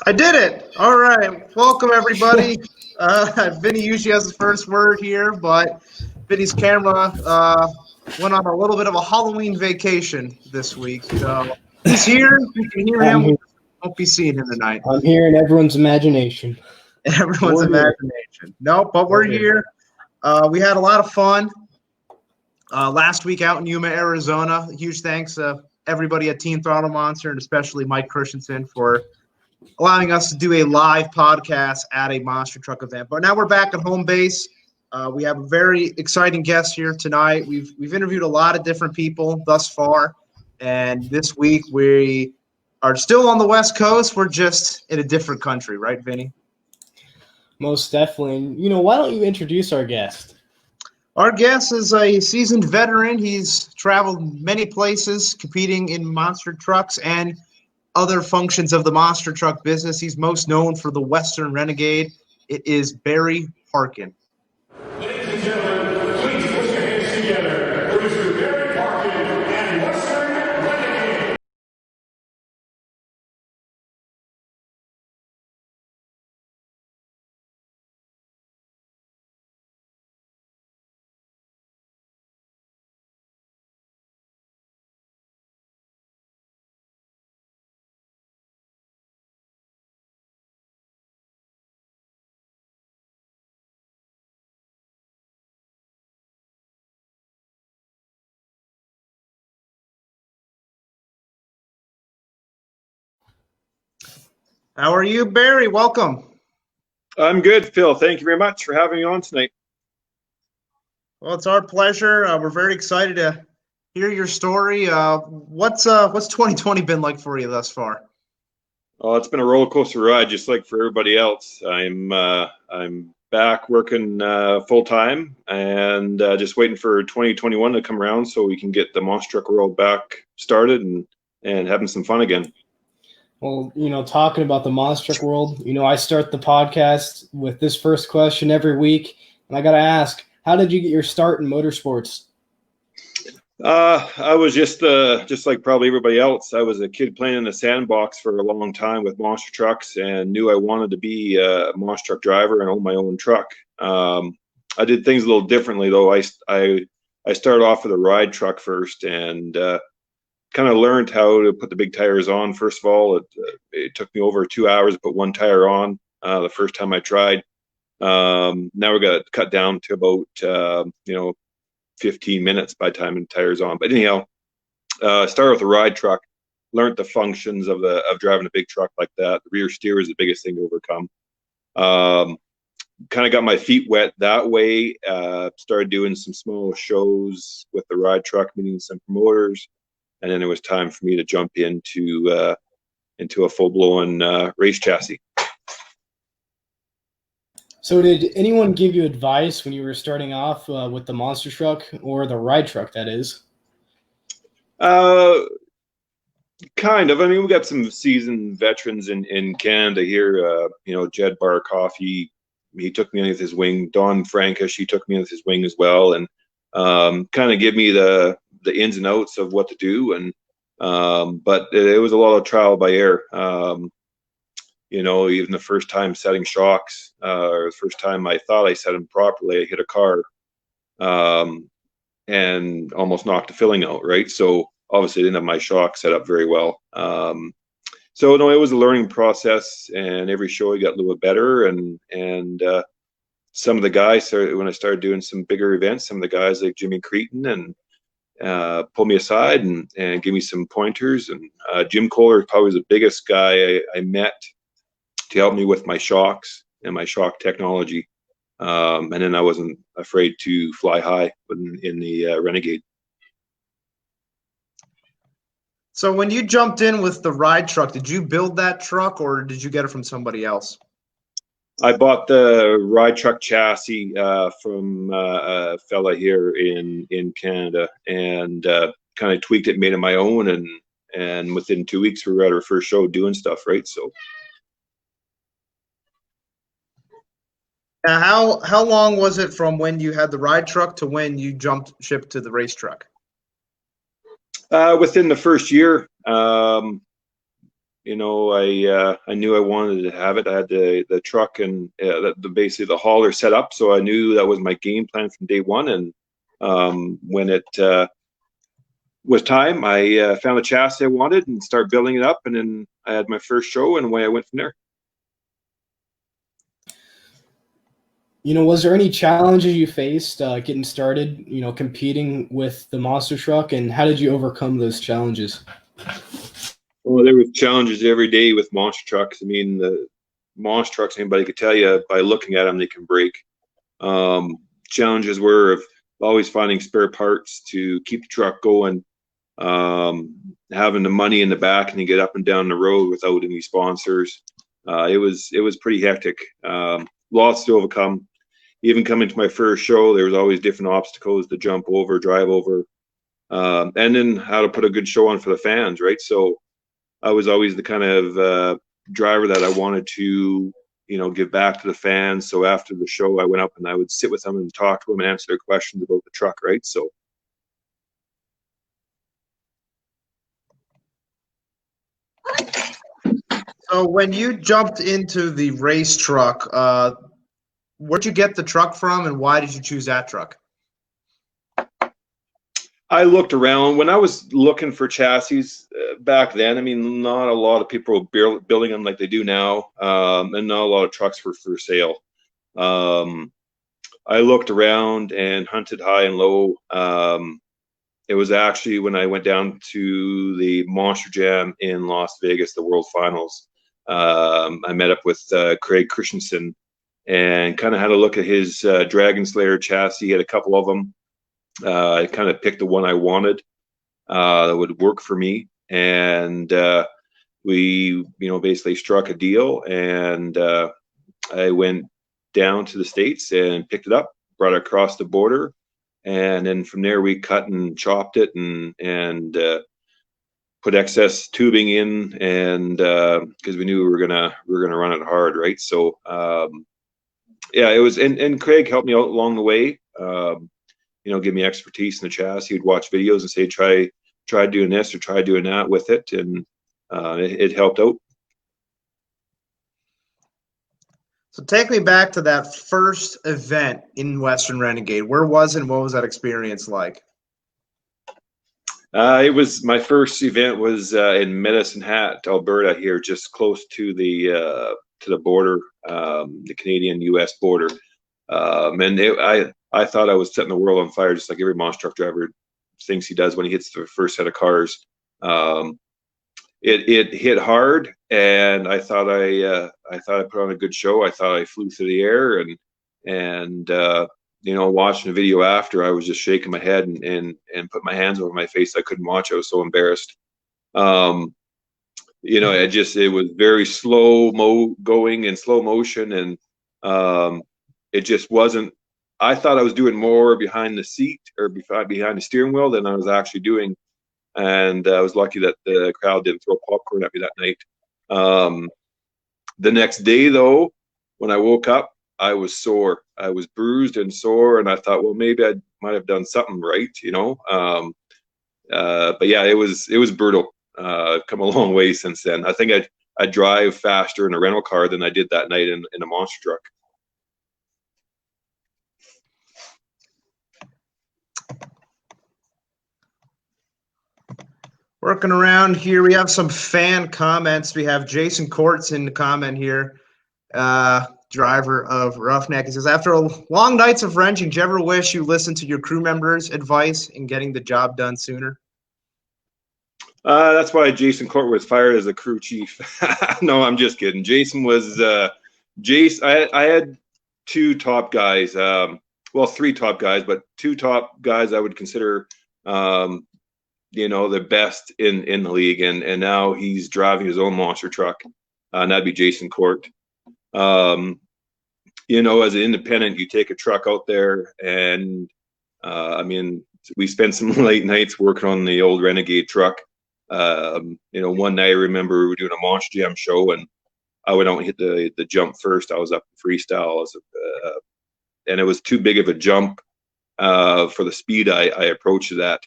I did it. All right. Welcome, everybody. Vinny usually has the first word here, but Vinny's camera went on a little bit of a Halloween vacation this week. So he's here. You can hear I'm him. We here. won't be seeing him tonight. I'm here in everyone's imagination. Everyone's We're here. imagination. Nope, but we're We're here. here. We had a lot of fun last week out in Yuma, Arizona. Huge thanks to everybody at Team Throttle Monster and especially Mike Christensen for allowing us to do a live podcast at a monster truck event. But now we're back at home base. We have a very exciting guest here tonight. We've interviewed a lot of different people thus far, and this week we are still on the West Coast. We're just in a different country, right, Vinny? Most definitely. And, why don't you introduce our guest? Our guest is a seasoned veteran. He's traveled many places competing in monster trucks and other functions of the monster truck business. He's most known for the Western Renegade. It is Barry Parkin. Ladies and gentlemen, please put your hands together for Mr. Barry Parkin and Western Renegade. How are you, Barry? Welcome. I'm good, Phil. Thank you very much for having me on tonight. Well, it's our pleasure. We're very excited to hear your story. What's 2020 been like for you thus far? Oh, it's been a roller coaster ride, just like for everybody else. I'm back working full time and just waiting for 2021 to come around so we can get the monster truck world back started and having some fun again. Well, talking about the monster truck world, I start the podcast with this first question every week, and I got to ask, how did you get your start in motorsports? I was just like probably everybody else. I was a kid playing in the sandbox for a long time with monster trucks and knew I wanted to be a monster truck driver and own my own truck. I did things a little differently though. I started off with a ride truck first and kind of learned how to put the big tires on. First of all, it took me over 2 hours to put one tire on the first time I tried. Now we got it cut down to about 15 minutes by the time the tire's on. But anyhow, started with a ride truck, learned the functions of driving a big truck like that. The rear steer is the biggest thing to overcome. Kind of got my feet wet that way. Started doing some small shows with the ride truck, meeting some promoters, and then it was time for me to jump into a full-blown race chassis. So did anyone give you advice when you were starting off with the monster truck or the ride truck, that is? Kind of. I mean, we got some seasoned veterans in Canada here. Jed Barkoff, he took me underneath his wing. Don Frankish, he took me underneath his wing as well, and kind of give me the ins and outs of what to do. And but it was a lot of trial by error. Even the first time setting shocks, or the first time I thought I set them properly, I hit a car and almost knocked the filling out, right? So obviously I didn't have my shock set up very well. So no, it was a learning process, and every show I got a little bit better. And some of the guys, when I started doing some bigger events, some of the guys like Jimmy Cretin and pulled me aside and gave me some pointers. And Jim Kohler probably was the biggest guy I met to help me with my shocks and my shock technology. And then I wasn't afraid to fly high in the Renegade. So when you jumped in with the ride truck, did you build that truck or did you get it from somebody else? I bought the ride truck chassis from a fella here in Canada, and kind of tweaked it, made it my own, and within 2 weeks we were at our first show doing stuff, right? So. Now, how long was it from when you had the ride truck to when you jumped ship to the race truck? Within the first year, I knew I wanted to have it. I had the truck and basically the hauler set up, so I knew that was my game plan from day one. And when it was time, I found the chassis I wanted and started building it up, and then I had my first show, and away I went from there. Was there any challenges you faced getting started, competing with the monster truck, and how did you overcome those challenges? Well, there was challenges every day with monster trucks. I mean, the monster trucks, anybody could tell you by looking at them, they can break. Challenges were of always finding spare parts to keep the truck going, having the money in the back and you get up and down the road without any sponsors. It was pretty hectic. Lots to overcome. Even coming to my first show, there was always different obstacles to jump over, drive over, and then how to put a good show on for the fans, right? So I was always the kind of driver that I wanted to, give back to the fans. So after the show, I went up and I would sit with them and talk to them and answer their questions about the truck, right? So. So when you jumped into the race truck, where'd you get the truck from, and why did you choose that truck? I looked around when I was looking for chassis back then. I mean, not a lot of people were building them like they do now, and not a lot of trucks were for sale. I looked around and hunted high and low. It was actually when I went down to the Monster Jam in Las Vegas, the World Finals. I met up with Craig Christensen and kind of had a look at his Dragon Slayer chassis. He had a couple of them. I kind of picked the one I wanted that would work for me, and we, basically struck a deal. And I went down to the States and picked it up, brought it across the border, and then from there we cut and chopped it and put excess tubing in, and because we knew we were gonna run it hard, right? So yeah, it was, and Craig helped me out along the way. Give me expertise in the chassis. He'd watch videos and say, try doing this or try doing that with it, and it helped out. So take me back to that first event in Western Renegade. Where was it, and what was that experience like? It was my first event was in Medicine Hat, Alberta, here, just close to the border, the Canadian-U.S. border. And I thought I was setting the world on fire, just like every monster truck driver thinks he does when he hits the first set of cars. It hit hard, and I thought I put on a good show. I thought I flew through the air, and watching the video after, I was just shaking my head and put my hands over my face. I couldn't watch. I was so embarrassed. It was very going in slow motion, and it just wasn't. I thought I was doing more behind the seat or behind the steering wheel than I was actually doing. And I was lucky that the crowd didn't throw popcorn at me that night. The next day, though, when I woke up, I was sore. I was bruised and sore, and I thought, well, maybe I might have done something right, But yeah, it was brutal. I've come a long way since then. I think I drive faster in a rental car than I did that night in a monster truck. Working around here, we have some fan comments. We have Jason Courts in the comment here, driver of Roughneck. He says, after long nights of wrenching, do you ever wish you listened to your crew members' advice in getting the job done sooner? That's why Jason Court was fired as a crew chief. No, I'm just kidding. Jason was I had two top guys, three top guys, but two top guys I would consider the best in the league, and now he's driving his own monster truck, and that'd be Jason Court. As an independent, you take a truck out there, and we spent some late nights working on the old Renegade truck. One night I remember we were doing a Monster Jam show, and I went out and hit the jump first. I was up in freestyle, and it was too big of a jump for the speed I approached it at.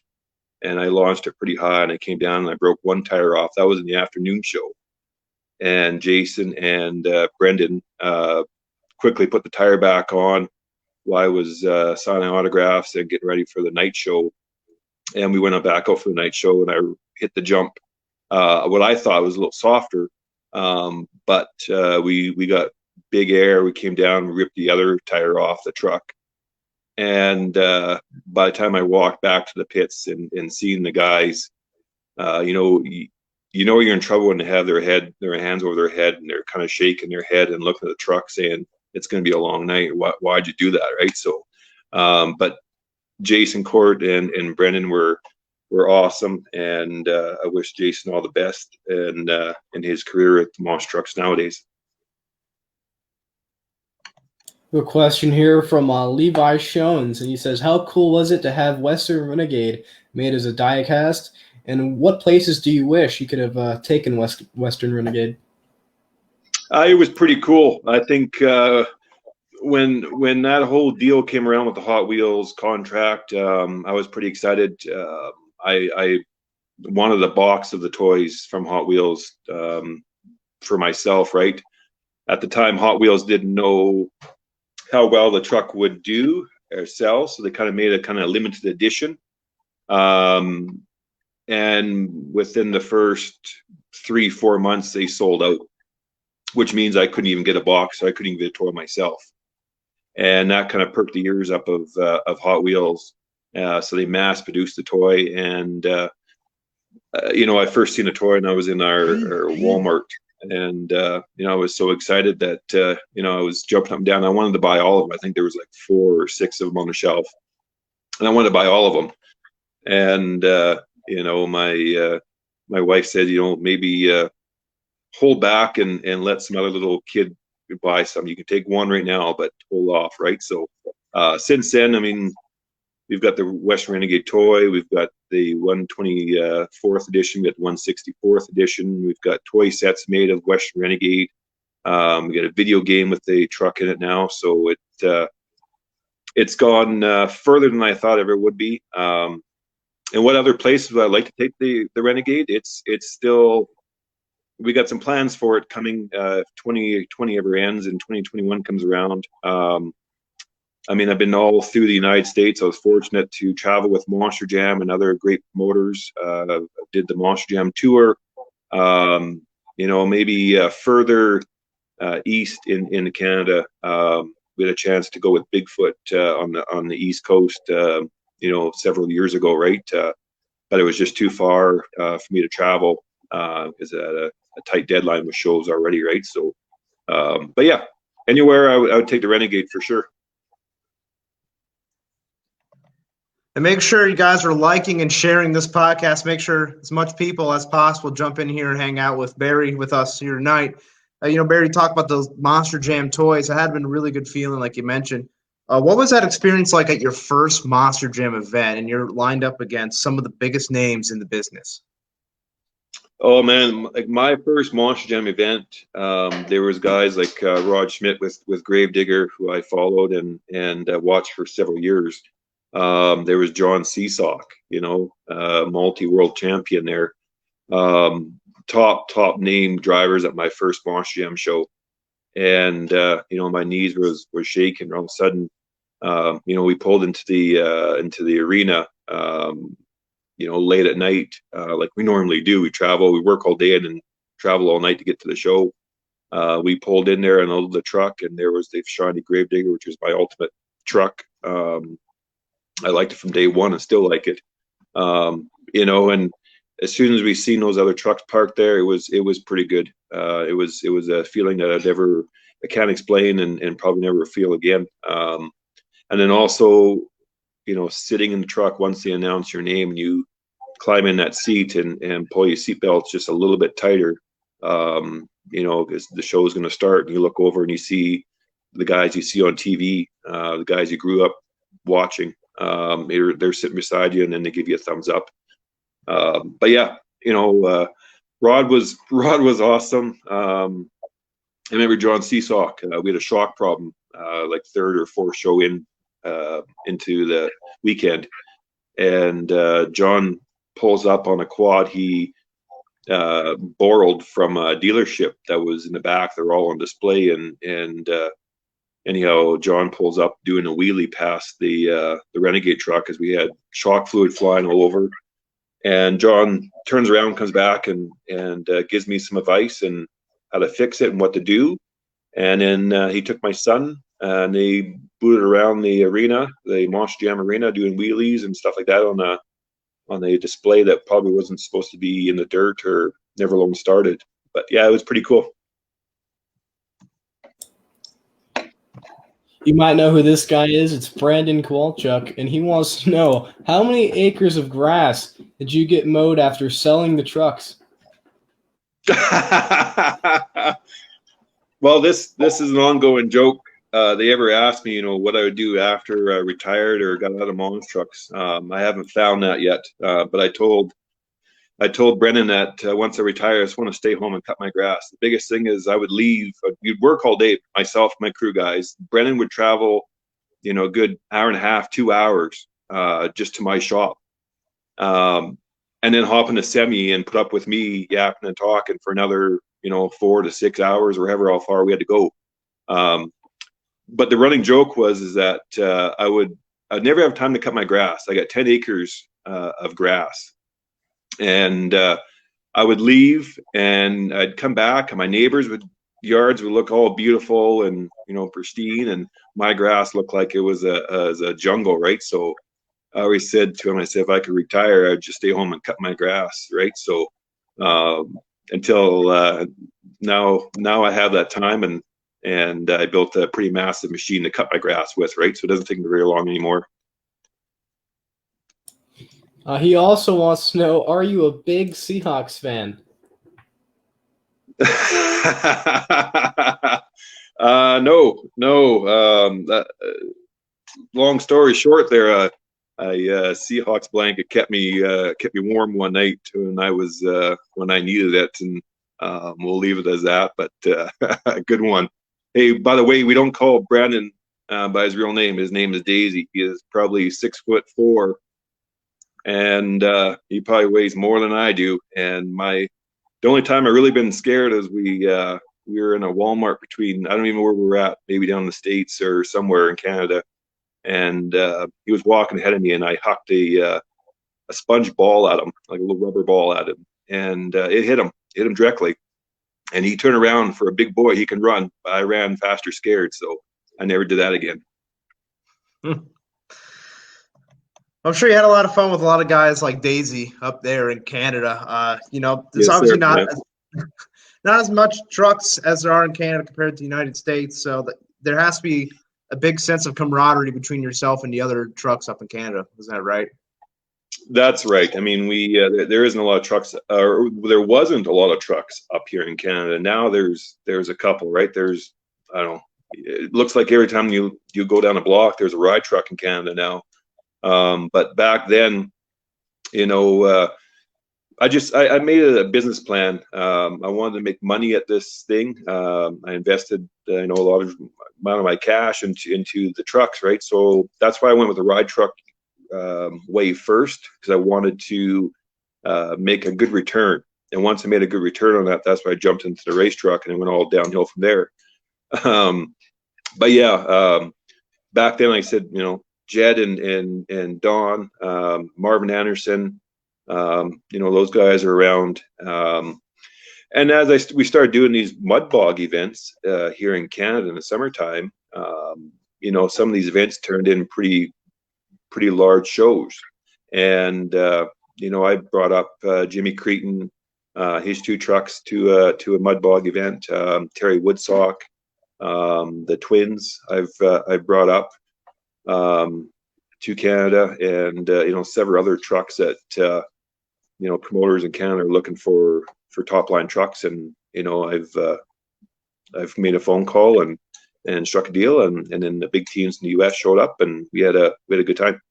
And I launched it pretty high, and I came down and I broke one tire off. That was in the afternoon show. and Jason and Brendan quickly put the tire back on while I was signing autographs and getting ready for the night show. And we went back out for the night show, and I hit the jump. What I thought was a little softer, but we got big air. We came down, ripped the other tire off the truck. And by the time I walked back to the pits and seeing the guys, you know you're in trouble when they have their hands over their head, and they're kind of shaking their head and looking at the truck saying, it's going to be a long night. Why'd you do that? Right. So, but Jason Court and Brendan were awesome. And I wish Jason all the best in his career at Monster Trucks nowadays. A question here from Levi Shones, and he says, how cool was it to have Western Renegade made as a diecast? And what places do you wish you could have taken Western Renegade? It was pretty cool. I think when that whole deal came around with the Hot Wheels contract, I was pretty excited. I wanted a box of the toys from Hot Wheels for myself, right? At the time, Hot Wheels didn't know how well the truck would do or sell, so they kind of made a kind of limited edition. And within the first 3-4 months, they sold out, which means I couldn't even get a box, so I couldn't even get a toy myself. And that kind of perked the ears up of Hot Wheels. So they mass produced the toy, and I first seen a toy, and I was in our Walmart, and I was so excited that I was jumping up and down. I wanted to buy all of them. I think there was like 4 or 6 of them on the shelf, and I wanted to buy all of them. And my wife said, maybe hold back and let some other little kid buy some. You can take one right now, but hold off, right? So since then, I mean, we've got the Western Renegade toy, we've got the 124th edition, we've got the 164th edition, we've got toy sets made of Western Renegade. We got a video game with the truck in it now, so it's gone further than I thought it ever would be. And what other places would I like to take the Renegade? It's still, we got some plans for it coming. 2020 ever ends and 2021 comes around. I mean, I've been all through the United States. I was fortunate to travel with Monster Jam and other great promoters. Did the Monster Jam tour. Maybe further east in Canada, we had a chance to go with Bigfoot on the East Coast. Several years ago, right? But it was just too far for me to travel because I had a tight deadline with shows already, right? So, but yeah, anywhere I would take the Renegade for sure. And make sure you guys are liking and sharing this podcast. Make sure as much people as possible jump in here and hang out with Barry with us here tonight. Barry talked about those Monster Jam toys. It had been a really good feeling, like you mentioned. What was that experience like at your first Monster Jam event, and you're lined up against some of the biggest names in the business? Oh man, like my first Monster Jam event, there was guys like Rod Schmidt with Gravedigger, who I followed and watched for several years. There was John Seesock, multi-world champion there. Top name drivers at my first Monster Jam show. And my knees was shaking. All of a sudden, we pulled into the arena, late at night, like we normally do. We travel, we work all day and then travel all night to get to the show. We pulled in there and loaded the truck, and there was the shiny Gravedigger, which was my ultimate truck. I liked it from day one and still like it. And as soon as we seen those other trucks parked there, it was pretty good. It was a feeling that I can't explain and probably never feel again. And then also, sitting in the truck once they announce your name and you climb in that seat and pull your seatbelts just a little bit tighter, because the show is going to start, and you look over and you see the guys you see on TV, the guys you grew up watching. They're sitting beside you, and then they give you a thumbs up. But yeah, Rod was awesome. I remember John Seesock. We had a shock problem, like third or fourth show into the weekend, and John pulls up on a quad. He borrowed from a dealership that was in the back. They're all on display, and anyhow, John pulls up doing a wheelie past the Renegade truck as we had shock fluid flying all over. And John turns around, comes back, and gives me some advice and how to fix it and what to do. And then he took my son and they booted around the arena, the Monster Jam arena, doing wheelies and stuff like that on a display that probably wasn't supposed to be in the dirt or never long started. But yeah, it was pretty cool. You might know who this guy is. It's Brandon Kowalchuk, and he wants to know, how many acres of grass did you get mowed after selling the trucks? Well, this is an ongoing joke. They ever asked me, what I would do after I retired or got out of Mom's trucks. I haven't found that yet, but I told Brennan that once I retire, I just want to stay home and cut my grass. The biggest thing is I would leave. We'd work all day, myself, my crew guys. Brennan would travel, a good hour and a half, 2 hours, just to my shop, and then hop in a semi and put up with me yapping and talking for another, 4 to 6 hours or however how far we had to go. But the running joke is that I'd never have time to cut my grass. I got 10 acres of grass. And I would leave and I'd come back and my neighbors' yards would look all beautiful and, pristine. And my grass looked like it was a jungle, right? So I always said to him, I said, if I could retire, I'd just stay home and cut my grass, right? So until now I have that time and I built a pretty massive machine to cut my grass with, right? So it doesn't take me very long anymore. He also wants to know, are you a big Seahawks fan? No. Long story short, there, a Seahawks blanket kept me warm one night when I needed it, and we'll leave it as that. But a good one. Hey, by the way, we don't call Brandon by his real name. His name is Daisy. He is probably 6'4". And he probably weighs more than I do. And the only time I really been scared is we were in a Walmart between, I don't even know where we were at, maybe down in the States or somewhere in Canada. And he was walking ahead of me, and I hucked a sponge ball at him, like a little rubber ball at him, and it hit him directly. And he turned around. For a big boy, he can run. But I ran faster, scared, so I never did that again. I'm sure you had a lot of fun with a lot of guys like Daisy up there in Canada. There's Yes, obviously sir. not as much trucks as there are in Canada compared to the United States, so there has to be a big sense of camaraderie between yourself and the other trucks up in Canada. Is that right? That's right. I mean, there isn't a lot of trucks, or there wasn't a lot of trucks up here in Canada. Now there's a couple, right? There's, I don't know. It looks like every time you go down a block, there's a ride truck in Canada now. But back then, I made a business plan. I wanted to make money at this thing. I invested, a lot of amount of my cash into the trucks, right? So that's why I went with the ride truck way first, because I wanted to make a good return. And once I made a good return on that, that's why I jumped into the race truck, and it went all downhill from there. But yeah, back then, like I said, Jed and Don, Marvin Anderson, those guys are around. And as we started doing these mud bog events here in Canada in the summertime, some of these events turned in pretty large shows. And I brought up Jimmy Cretin, his 2 trucks to a mud bog event. Terry Woodsock, the twins I've brought up to Canada, and several other trucks that promoters in Canada are looking for top line trucks. And I've made a phone call and struck a deal, and then the big teams in the US showed up, and we had a good time.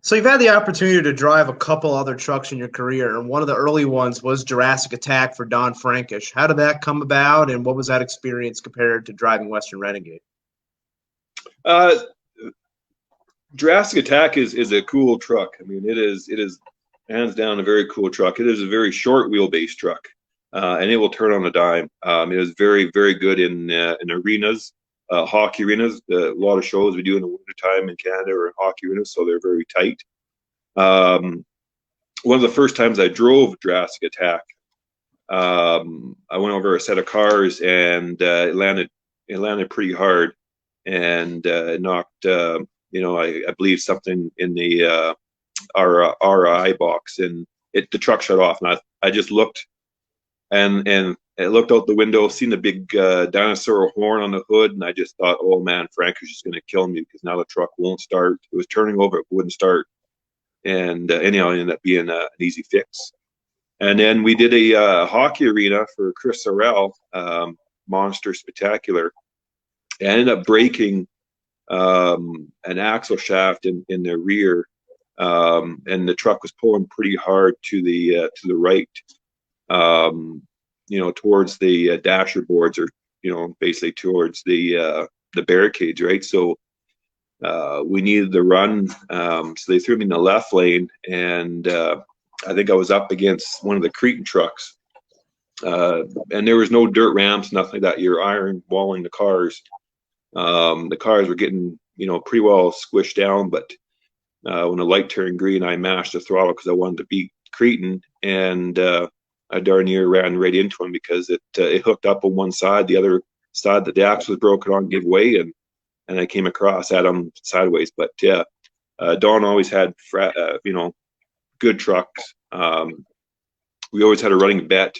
So you've had the opportunity to drive a couple other trucks in your career, and one of the early ones was Jurassic Attack for Don Frankish. How did that come about, and what was that experience compared to driving Western Renegade? Jurassic Attack is a cool truck. I mean, it is Hands down, a very cool truck. It is a very short wheelbase truck, and it will turn on a dime. It is very, very good in arenas, hockey arenas. A lot of shows we do in the wintertime in Canada are in hockey arenas, so they're very tight. One of the first times I drove Jurassic Attack, I went over a set of cars and it landed pretty hard, and it knocked I believe something in the RI box, and the truck shut off, and I just looked and I looked out the window, seen the big dinosaur horn on the hood, and I just thought, oh man, Frank is just going to kill me because now the truck won't start. It was turning over, it wouldn't start, and anyhow, it ended up being an easy fix. And then we did a hockey arena for Chris Sorrell, Monster Spectacular. I ended up breaking an axle shaft in the rear, and the truck was pulling pretty hard to the right, towards the dasher boards, or basically towards the barricades, right? So we needed to run, so they threw me in the left lane, and I think I was up against one of the Cretan trucks, and there was no dirt ramps, nothing like that. You're iron walling the cars. The cars were getting pretty well squished down, but when the light turned green, I mashed the throttle because I wanted to beat Cretan, and I darn near ran right into him because it hooked up on one side. The other side that the axle was broken on gave way, and I came across at him sideways. But yeah, Don always had good trucks. We always had a running bet.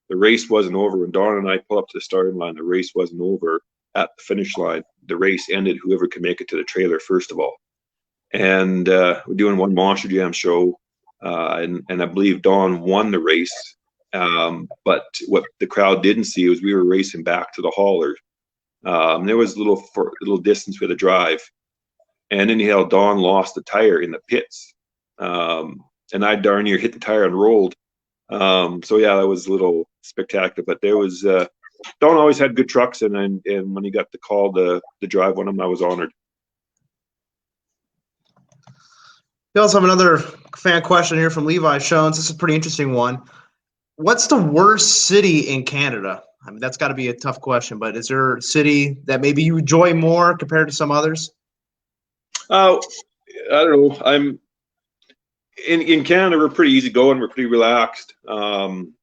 The race wasn't over when Don and I pull up to the starting line. The race wasn't over at the finish line. The race ended whoever could make it to the trailer first of all. And we're doing one Monster Jam show, and I believe Don won the race. But what the crowd didn't see was we were racing back to the hauler. There was a little distance we had to drive, and anyhow, Don lost the tire in the pits, and I darn near hit the tire and rolled. So yeah, that was a little spectacular. But there was Don always had good trucks, and when he got the call to drive one of them, I was honored. We also have another fan question here from Levi Shones. This is a pretty interesting one. What's the worst city in Canada? I mean, that's got to be a tough question, but is there a city that maybe you enjoy more compared to some others? I don't know. I'm in Canada. We're pretty easygoing. We're pretty relaxed. I'm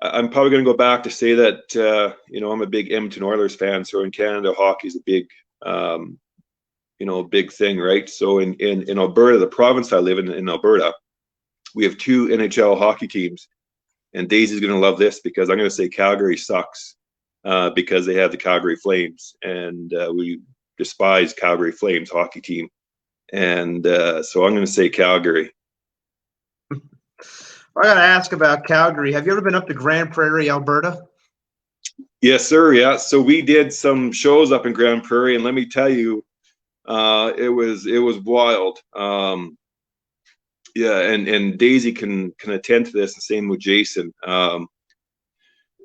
probably going to go back to say that I'm a big Edmonton Oilers fan. So in Canada, hockey is a big big thing, right? So in Alberta, the province I live in Alberta, we have 2 NHL hockey teams, and Daisy's going to love this because I'm going to say Calgary sucks because they have the Calgary Flames, and we despise Calgary Flames hockey team, and so I'm going to say Calgary. I got to ask about Calgary. Have you ever been up to Grand Prairie, Alberta? Yes, sir. Yeah. So we did some shows up in Grand Prairie, and let me tell you, it was wild. Yeah, and Daisy can attend to this, and same with Jason.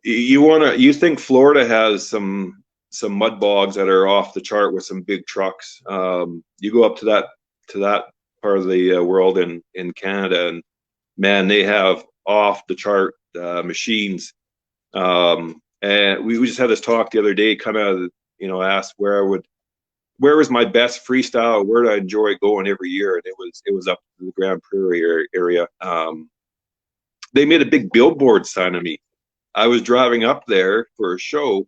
You think Florida has some mud bogs that are off the chart with some big trucks. You go up to that part of the world in Canada, and man, they have off the chart machines. And we just had this talk the other day, kind of asked where was my best freestyle, where did I enjoy going every year, and it was up to the Grand Prairie area. They made a big billboard sign of me. I was driving up there for a show,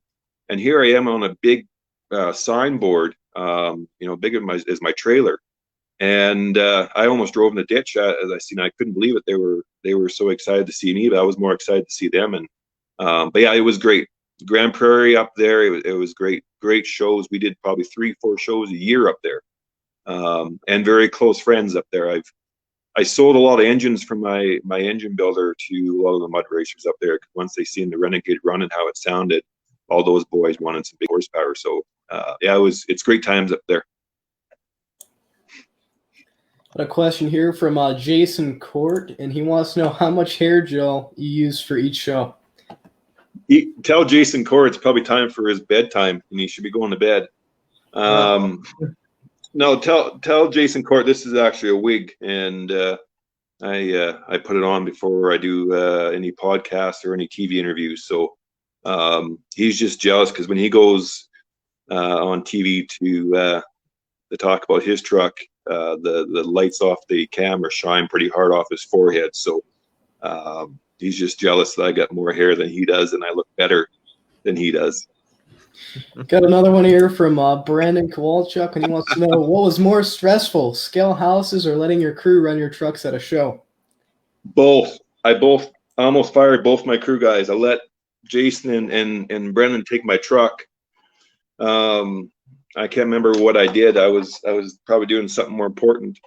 and here I am on a big signboard, big as my trailer, and I almost drove in the ditch as I seen. I couldn't believe it. They were so excited to see me, but I was more excited to see them. And but yeah, it was great. Grand Prairie up there, it was great shows. We did probably 3-4 shows a year up there, and very close friends up there. I sold a lot of engines from my engine builder to a lot of the mud racers up there. Once they seen the Renegade run and how it sounded, all those boys wanted some big horsepower. So yeah, it's great times up there. Got a question here from Jason Court, and he wants to know how much hair gel you use for each show. Tell Jason Core it's probably time for his bedtime, and he should be going to bed. No, tell Jason Court this is actually a wig, and I put it on before I do any podcast or any TV interviews. So he's just jealous because when he goes on TV to talk about his truck, the lights off the camera shine pretty hard off his forehead. So he's just jealous that I got more hair than he does, and I look better than he does. Got another one here from Brandon Kowalchuk, and he wants to know what was more stressful, scale houses or letting your crew run your trucks at a show? Both. I almost fired both my crew guys. I let Jason and Brendan take my truck. I can't remember what I did. I was probably doing something more important.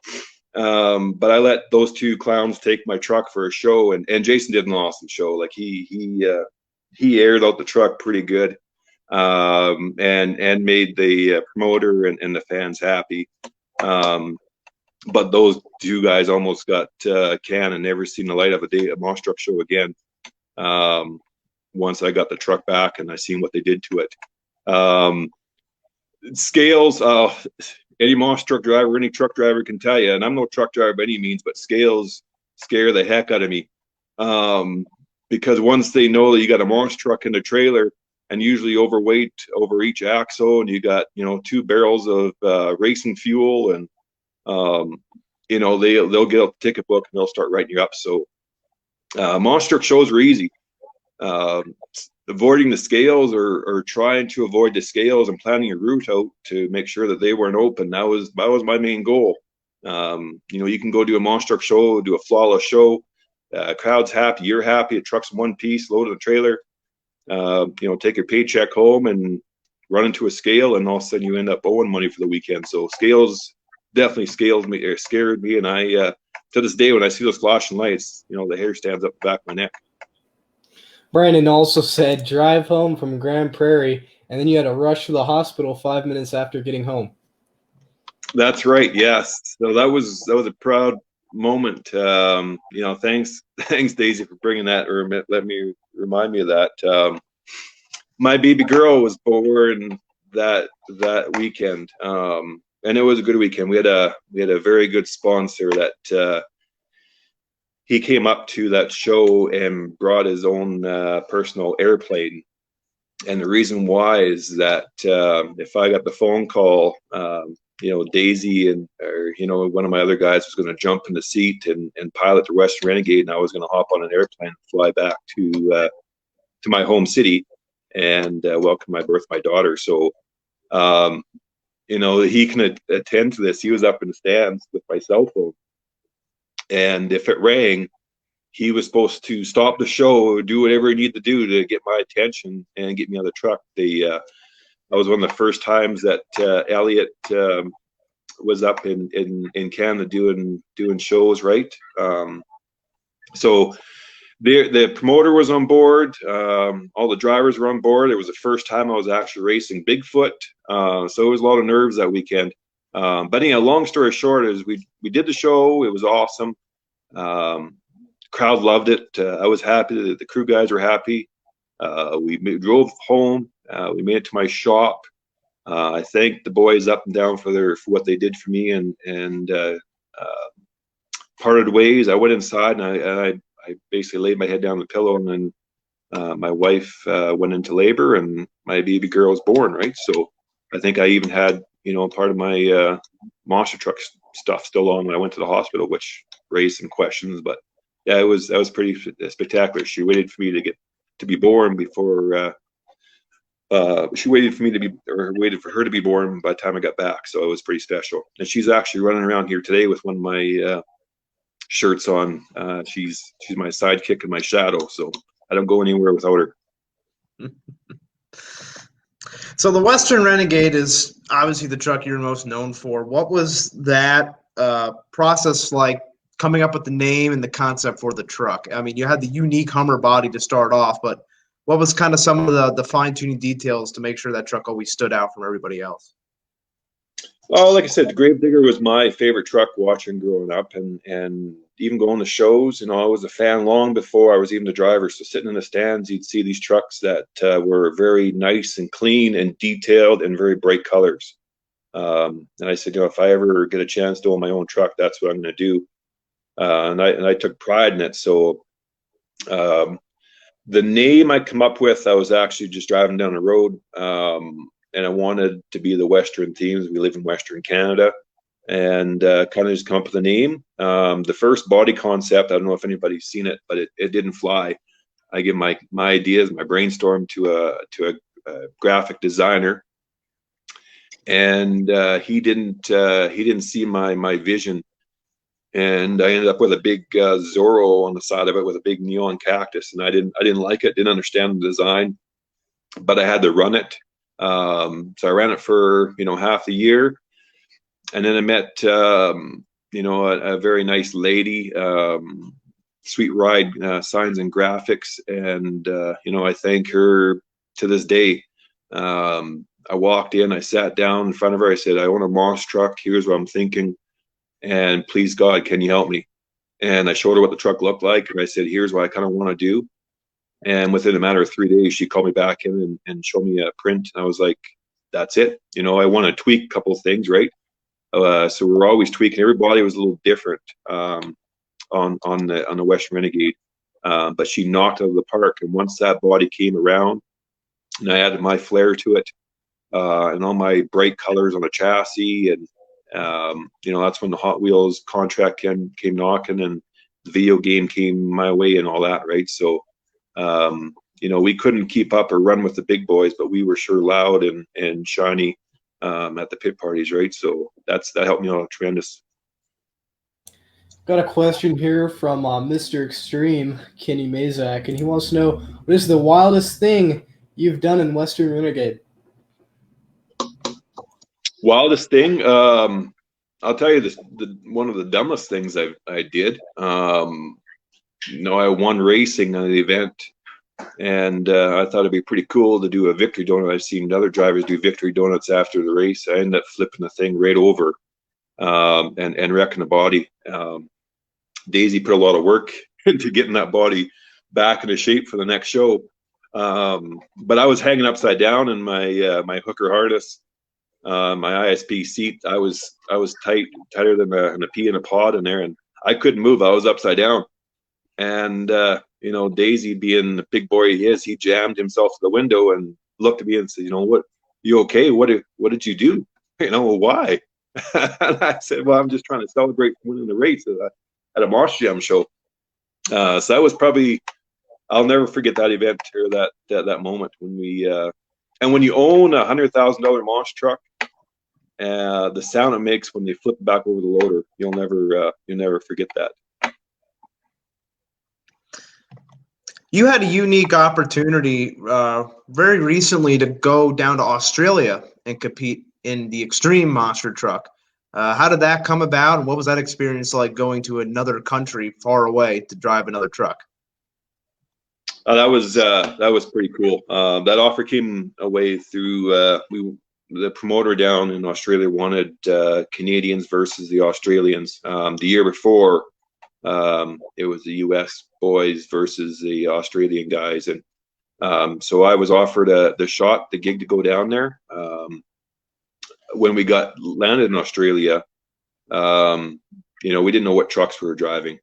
But I let those two clowns take my truck for a show, and Jason did an awesome show. Like he aired out the truck pretty good, and made the promoter and the fans happy. But those two guys almost got canned and never seen the light of a monster truck show again. Once I got the truck back and I seen what they did to it. Scales, any monster truck driver, any truck driver can tell you, and I'm no truck driver by any means, but scales scare the heck out of me. Because once they know that you got a monster truck in the trailer and usually overweight over each axle, and you got, 2 barrels of racing fuel, and they'll get out the ticket book and they'll start writing you up. So monster truck shows are easy. Avoiding the scales or trying to avoid the scales and planning your route out to make sure that they weren't open. That was my main goal. You can go do a monster truck show, do a flawless show. Crowd's happy, you're happy. A truck's in one piece, loaded the trailer. Take your paycheck home and run into a scale, and all of a sudden you end up owing money for the weekend. So scales definitely scared me, and I to this day when I see those flashing lights, the hair stands up the back of my neck. Brandon also said drive home from Grand Prairie, and then you had to rush to the hospital 5 minutes after getting home. That's right. Yes. So that was a proud moment. Thanks Daisy for bringing that, or let me remind me of that. My baby girl was born that weekend, and it was a good weekend. We had a very good sponsor that he came up to that show and brought his own personal airplane. And the reason why is that if I got the phone call, Daisy or one of my other guys was going to jump in the seat and pilot the Western Renegade, and I was going to hop on an airplane and fly back to my home city and welcome my daughter. So, he can attend to this. He was up in the stands with my cell phone. And if it rang, he was supposed to stop the show, do whatever he needed to do to get my attention and get me on the truck. That was one of the first times that Elliot was up in Canada doing shows, right? So the promoter was on board. All the drivers were on board. It was the first time I was actually racing Bigfoot. So it was a lot of nerves that weekend. But anyhow, long story short is we did the show. It was awesome. Crowd loved it. I was happy. The crew guys were happy. We drove home. We made it to my shop. I thanked the boys up and down for what they did for me, and parted ways. I went inside and I basically laid my head down on the pillow, and then my wife went into labor, and my baby girl was born. Right. So I think I even had part of my monster truck stuff still on when I went to the hospital, which raised some questions. But yeah, that was pretty spectacular. She waited for me to be born before. She waited for her to be born by the time I got back. So it was pretty special. And she's actually running around here today with one of my shirts on. She's my sidekick and my shadow. So I don't go anywhere without her. So the Western Renegade is obviously the truck you're most known for. What was that process like, coming up with the name and the concept for the truck? I mean, you had the unique Hummer body to start off, but what was kind of some of the fine-tuning details to make sure that truck always stood out from everybody else? Well, like I said, the Gravedigger was my favorite truck watching growing up, and even going to shows. I was a fan long before I was even the driver. So sitting in the stands, you'd see these trucks that were very nice and clean and detailed and very bright colors. And I said, if I ever get a chance to own my own truck, that's what I'm going to do. And I took pride in it. So the name I come up with, I was actually just driving down the road, and I wanted to be the Western themes. We live in Western Canada, and kind of just come up with a name. The first body concept, I don't know if anybody's seen it, but it didn't fly. I give my ideas, my brainstorm to a graphic designer, and he didn't see my vision, and I ended up with a big Zorro on the side of it with a big neon cactus, and I didn't like it, didn't understand the design, but I had to run it. So I ran it for half a year, and then I met a very nice lady, Sweet Ride Signs and Graphics, and I thank her to this day. I walked in, I sat down in front of her, I said, I own a monster truck, here's what I'm thinking, and please God, can you help me? And I showed her what the truck looked like, and I said, here's what I kind of want to do. And within a matter of 3 days, she called me back in and showed me a print, and I was like, that's it. I want to tweak a couple of things, right? So we're always tweaking. Everybody was a little different on the Western Renegade, but she knocked it out of the park. And once that body came around, and I added my flair to it, and all my bright colors on the chassis, and that's when the Hot Wheels contract came knocking, and the video game came my way, and all that, right? So we couldn't keep up or run with the big boys, but we were sure loud and shiny at the pit parties, right? So that helped me out tremendous. Got a question here from Mr. Extreme, Kenny Mazak, and he wants to know, what is the wildest thing you've done in Western Renegade? Wildest thing? I'll tell you this, one of the dumbest things I did. I won racing on the event, and I thought it'd be pretty cool to do a victory donut. I've seen other drivers do victory donuts after the race. I ended up flipping the thing right over and wrecking the body. Daisy put a lot of work into getting that body back into shape for the next show. But I was hanging upside down in my hooker harness, my ISP seat. I was tighter than a pea in a pod in there, and I couldn't move. I was upside down, and Daisy, being the big boy he is, he jammed himself to the window and looked at me and said, "What? You okay? What did you do? Why?" And I said, "Well, I'm just trying to celebrate winning the race at a Moss Jam show." So that was probably, I'll never forget that event or that moment when we and when you own $100,000 Moss truck, the sound it makes when they flip it back over the loader, you'll never forget that. You had a unique opportunity very recently to go down to Australia and compete in the Extreme Monster Truck. How did that come about, and what was that experience like, going to another country far away to drive another truck? That was pretty cool. That offer came away through the promoter down in Australia wanted Canadians versus the Australians. The year before, it was the U.S. boys versus the Australian guys, and so I was offered the gig to go down there. When we landed in Australia, we didn't know what trucks we were driving,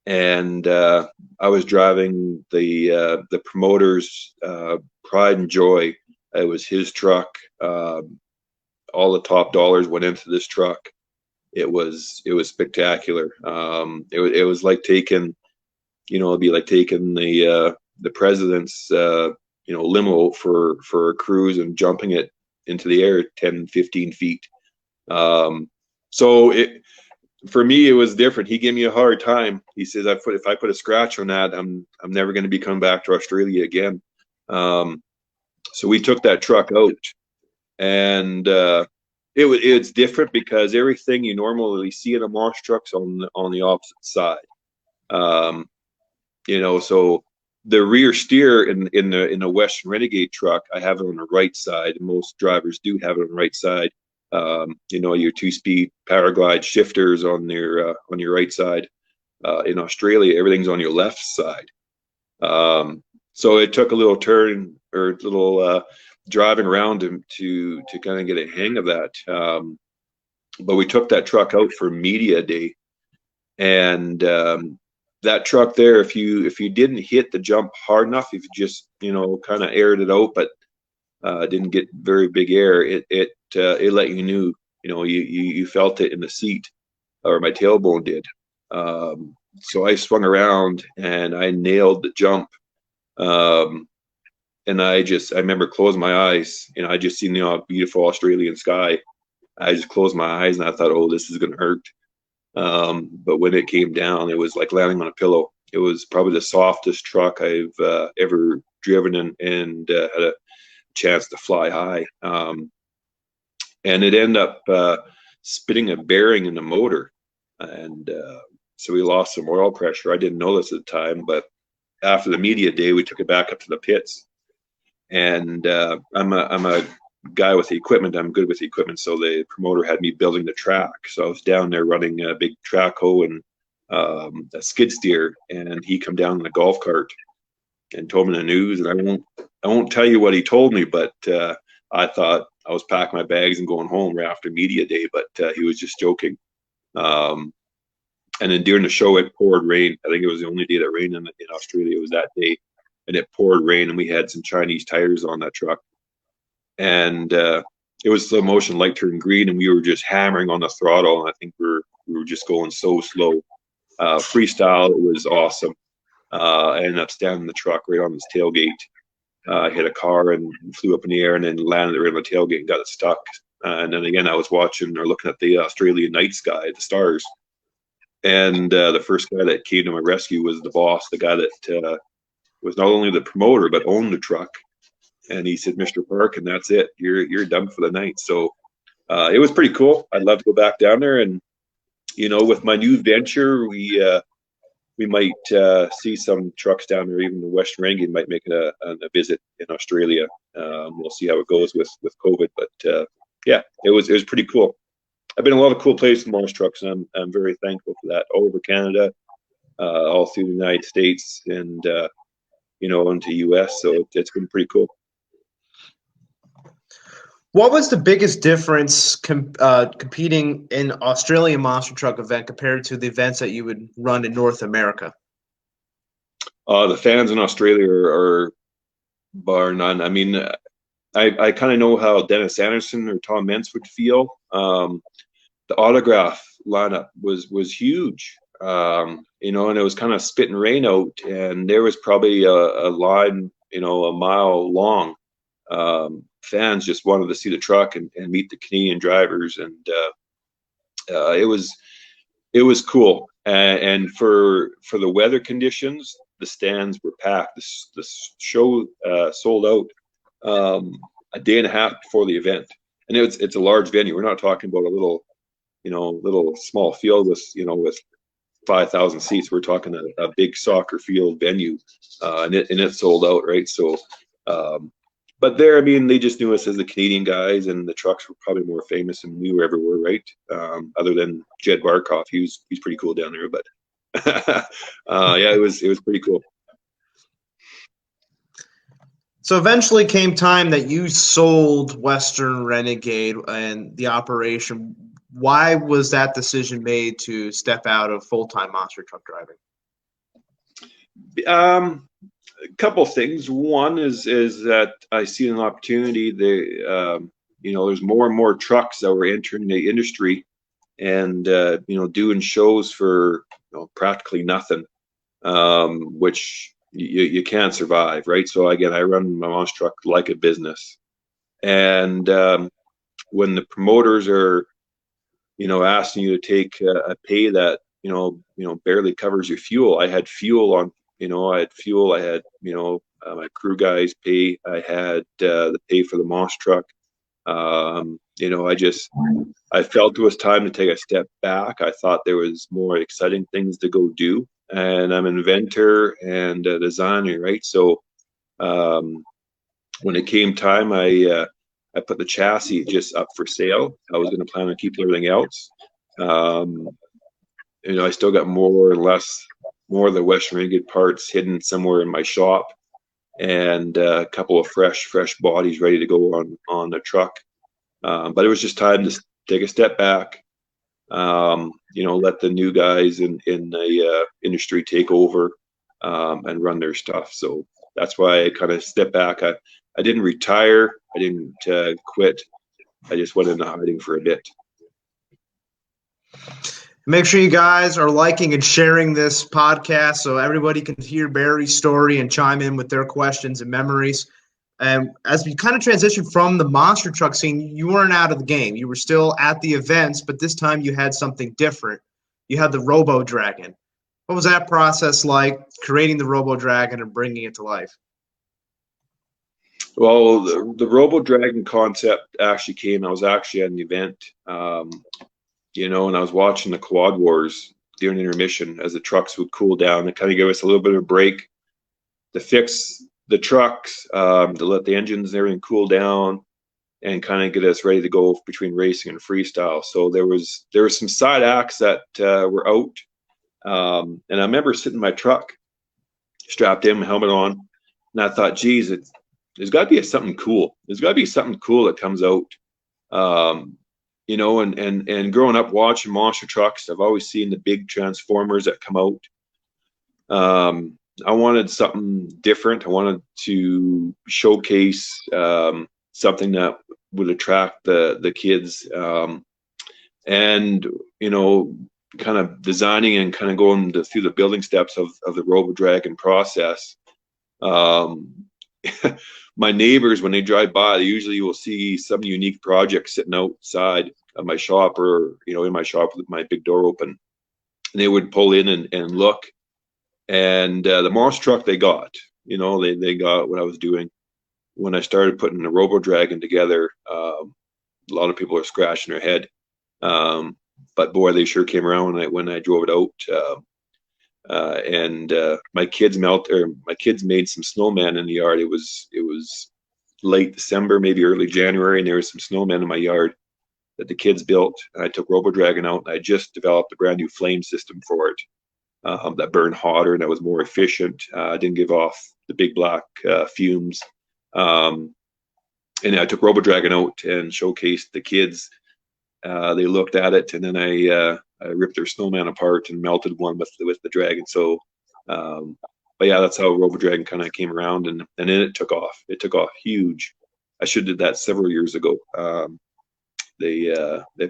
and I was driving the promoter's pride and joy. It was his truck. All the top dollars went into this truck. It was spectacular. It was like taking, it'd be like taking the president's limo for a cruise and jumping it into the air 10, 15 feet. So for me, it was different. He gave me a hard time. He says, if I put a scratch on that, I'm never going to be coming back to Australia again. So we took that truck out, and it's different because everything you normally see in a Moss truck's on the opposite side. So the rear steer in the Western Renegade truck, I have it on the right side. Most drivers do have it on the right side. Your 2-speed power glide shifters on your right side. In Australia, everything's on your left side. So it took a little turn or a little driving around to kind of get a hang of that. But we took that truck out for media day, and that truck there, if you didn't hit the jump hard enough, if you just kind of aired it out, but didn't get very big air, it let you know, you felt it in the seat, or my tailbone did. So I swung around and I nailed the jump. And I remember closing my eyes, I just seen the beautiful Australian sky. I just closed my eyes and I thought, oh, this is gonna hurt. But when it came down, it was like landing on a pillow. It was probably the softest truck I've ever driven, and had a chance to fly high. And it ended up spitting a bearing in the motor, and so we lost some oil pressure. I didn't know this at the time, but after the media day, we took it back up to the pits. And I'm a guy with the equipment. I'm good with the equipment, so the promoter had me building the track. So I was down there running a big track hoe and a skid steer, and he come down in a golf cart and told me the news. And I won't tell you what he told me, but I thought I was packing my bags and going home right after media day, but he was just joking. And then during the show, it poured rain. I think it was the only day that rained in Australia. It was that day, and it poured rain, and we had some Chinese tires on that truck. And it was slow motion, light turned green, and we were just hammering on the throttle. And I think we were just going so slow. Freestyle, it was awesome. I ended up standing the truck right on this tailgate. Hit a car and flew up in the air, and then landed right on the tailgate and got it stuck. And then again, I was watching or looking at the Australian night sky, the stars. And the first guy that came to my rescue was the boss, the guy that was not only the promoter but owned the truck. And he said, "Mr. Parkin, that's it. You're done for the night." So it was pretty cool. I'd love to go back down there, and with my new venture, we might see some trucks down there. Even the Western Renegade might make a visit in Australia. We'll see how it goes with COVID, but yeah, it was pretty cool. I've been in a lot of cool places in launch trucks, and I'm very thankful for that. All over Canada, all through the United States, and into US. So it's been pretty cool. What was the biggest difference competing in Australian monster truck event compared to the events that you would run in North America? The fans in Australia are bar none. I mean, I kind of know how Dennis Anderson or Tom Mentz would feel. The autograph lineup was huge, and it was kind of spitting rain out, and there was probably a line, a mile long. Fans just wanted to see the truck and meet the Canadian drivers, and it was cool. And for the weather conditions, the stands were packed. The show sold out a day and a half before the event, and it's a large venue. We're not talking about a little small field with 5,000 seats. We're talking a big soccer field venue, and it sold out, right? So. But there, I mean, they just knew us as the Canadian guys, and the trucks were probably more famous than we ever were, right? Other than Jed Barkoff, he's pretty cool down there. But yeah, it was pretty cool. So eventually came time that you sold Western Renegade and the operation. Why was that decision made to step out of full-time monster truck driving? A couple of things. One is that I see an opportunity. There's more and more trucks that were entering the industry, and doing shows for practically nothing, which you can't survive, right? So again, I run my monster truck like a business, and when the promoters are asking you to take a pay that barely covers your fuel. I had fuel on. I had fuel. I had my crew guys pay. I had the pay for the monster truck. I felt it was time to take a step back. I thought there was more exciting things to go do, and I'm an inventor and a designer, right? So when it came time, I put the chassis just up for sale. I was going to plan on keeping everything else. I still got more of the Western Renegade parts hidden somewhere in my shop. and a couple of fresh bodies ready to go on the truck. But it was just time to take a step back, let the new guys in the industry take over and run their stuff. So that's why I kind of stepped back. I didn't retire. I didn't quit. I just went into hiding for a bit. Make sure you guys are liking and sharing this podcast so everybody can hear Barry's story and chime in with their questions and memories. And as we kind of transition from the monster truck scene, you weren't out of the game. You were still at the events, but this time you had something different. You had the Robo Dragon. What was that process like, creating the Robo Dragon and bringing it to life? Well, the Robo Dragon concept actually came. I was actually at an event, and I was watching the Quad Wars during intermission as the trucks would cool down. It kind of gave us a little bit of a break to fix the trucks, to let the engines and everything cool down, and kind of get us ready to go between racing and freestyle. So there was some side acts that were out, and I remember sitting in my truck, strapped in, my helmet on, and I thought, geez, there's got to be something cool. There's got to be something cool that comes out. And growing up watching monster trucks, I've always seen the big transformers that come out. I wanted something different. I wanted to showcase something that would attract the kids, and kind of designing and kind of going through the building steps of the Robo Dragon process. My neighbors, when they drive by, they usually will see some unique project sitting outside of my shop, or in my shop with my big door open, and they would pull in and look. And the monster truck they got what I was doing. When I started putting the Robo Dragon together, a lot of people are scratching their head, but boy, they sure came around when I drove it out. My kids made some snowmen in the yard. It was late December, maybe early January, and there was some snowmen in my yard that the kids built. And I took Robo Dragon out, and I just developed a brand new flame system for it that burned hotter and that was more efficient. Didn't give off the big black fumes. And I took Robo Dragon out and showcased the kids. They looked at it, and then I ripped their snowman apart and melted one with the dragon. So, but yeah, that's how Robo Dragon kind of came around, and then it took off. It took off huge. I should have did that several years ago. They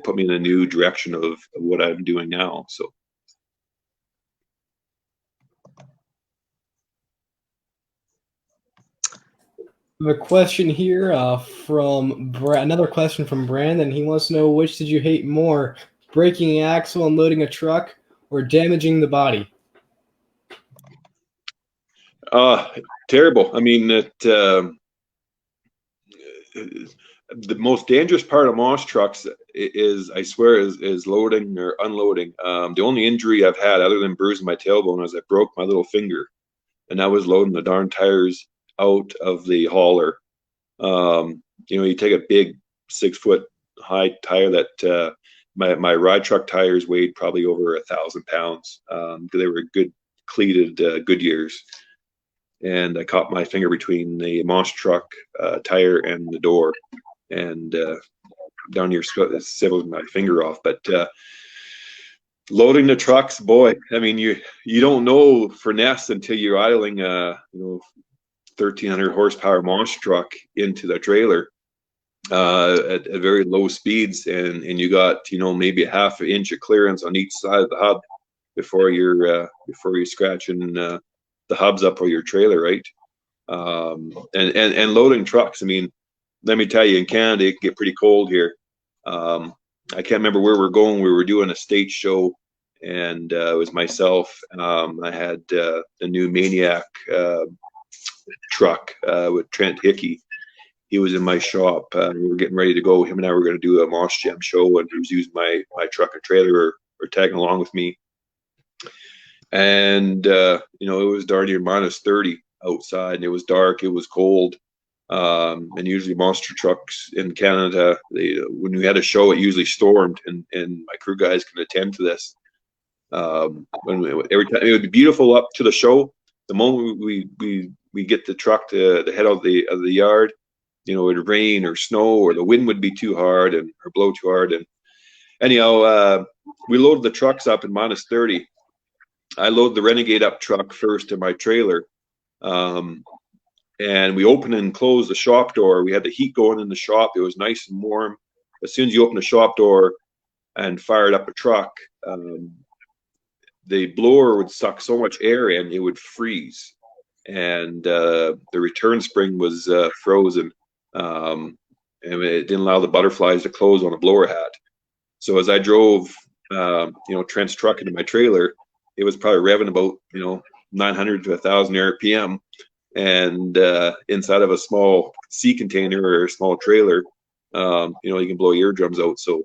put me in a new direction of what I'm doing now. So. A question here another question from Brandon. He wants to know, which did you hate more, breaking an axle and loading a truck, or damaging the body? Terrible. I mean, the most dangerous part of monster trucks is loading or unloading. The only injury I've had, other than bruising my tailbone, is I broke my little finger, and that was loading the darn tires out of the hauler. You take a big 6-foot high tire that my ride truck tires weighed probably over 1,000 pounds. They were good cleated Goodyears, and I caught my finger between the monster truck tire and the door, and down here severed my finger off. But loading the trucks, boy, I mean, you don't know finesse until you're idling 1,300 horsepower monster truck into the trailer at very low speeds, and you got maybe a half an inch of clearance on each side of the hub before you're scratching the hubs up for your trailer, right? And loading trucks. I mean, let me tell you, in Canada it can get pretty cold here. I can't remember where we're going. We were doing a stage show, and it was myself. I had the new Maniac truck with Trent Hickey. He was in my shop, and we were getting ready to go. Him and I were going to do a Monster Jam show, and he was using my truck and trailer or tagging along with me. And it was darn near minus 30 outside, and it was dark, it was cold. And usually monster trucks in Canada, when we had a show, it usually stormed, and my crew guys can attend to this. Every time it would be beautiful up to the show. The moment we we get the truck to the head of the yard, it would rain or snow, or the wind would be too hard or blow too hard. And anyhow, we loaded the trucks up in -30. I load the Renegade up truck first in my trailer. And we open and close the shop door. We had the heat going in the shop. It was nice and warm. As soon as you open the shop door and fired up a truck, the blower would suck so much air in, it would freeze. And the return spring was frozen. And it didn't allow the butterflies to close on the blower hat. So as I drove, Trent's truck into my trailer, it was probably revving about, 900 to 1,000 RPM. And inside of a small sea container or a small trailer, you can blow eardrums out. So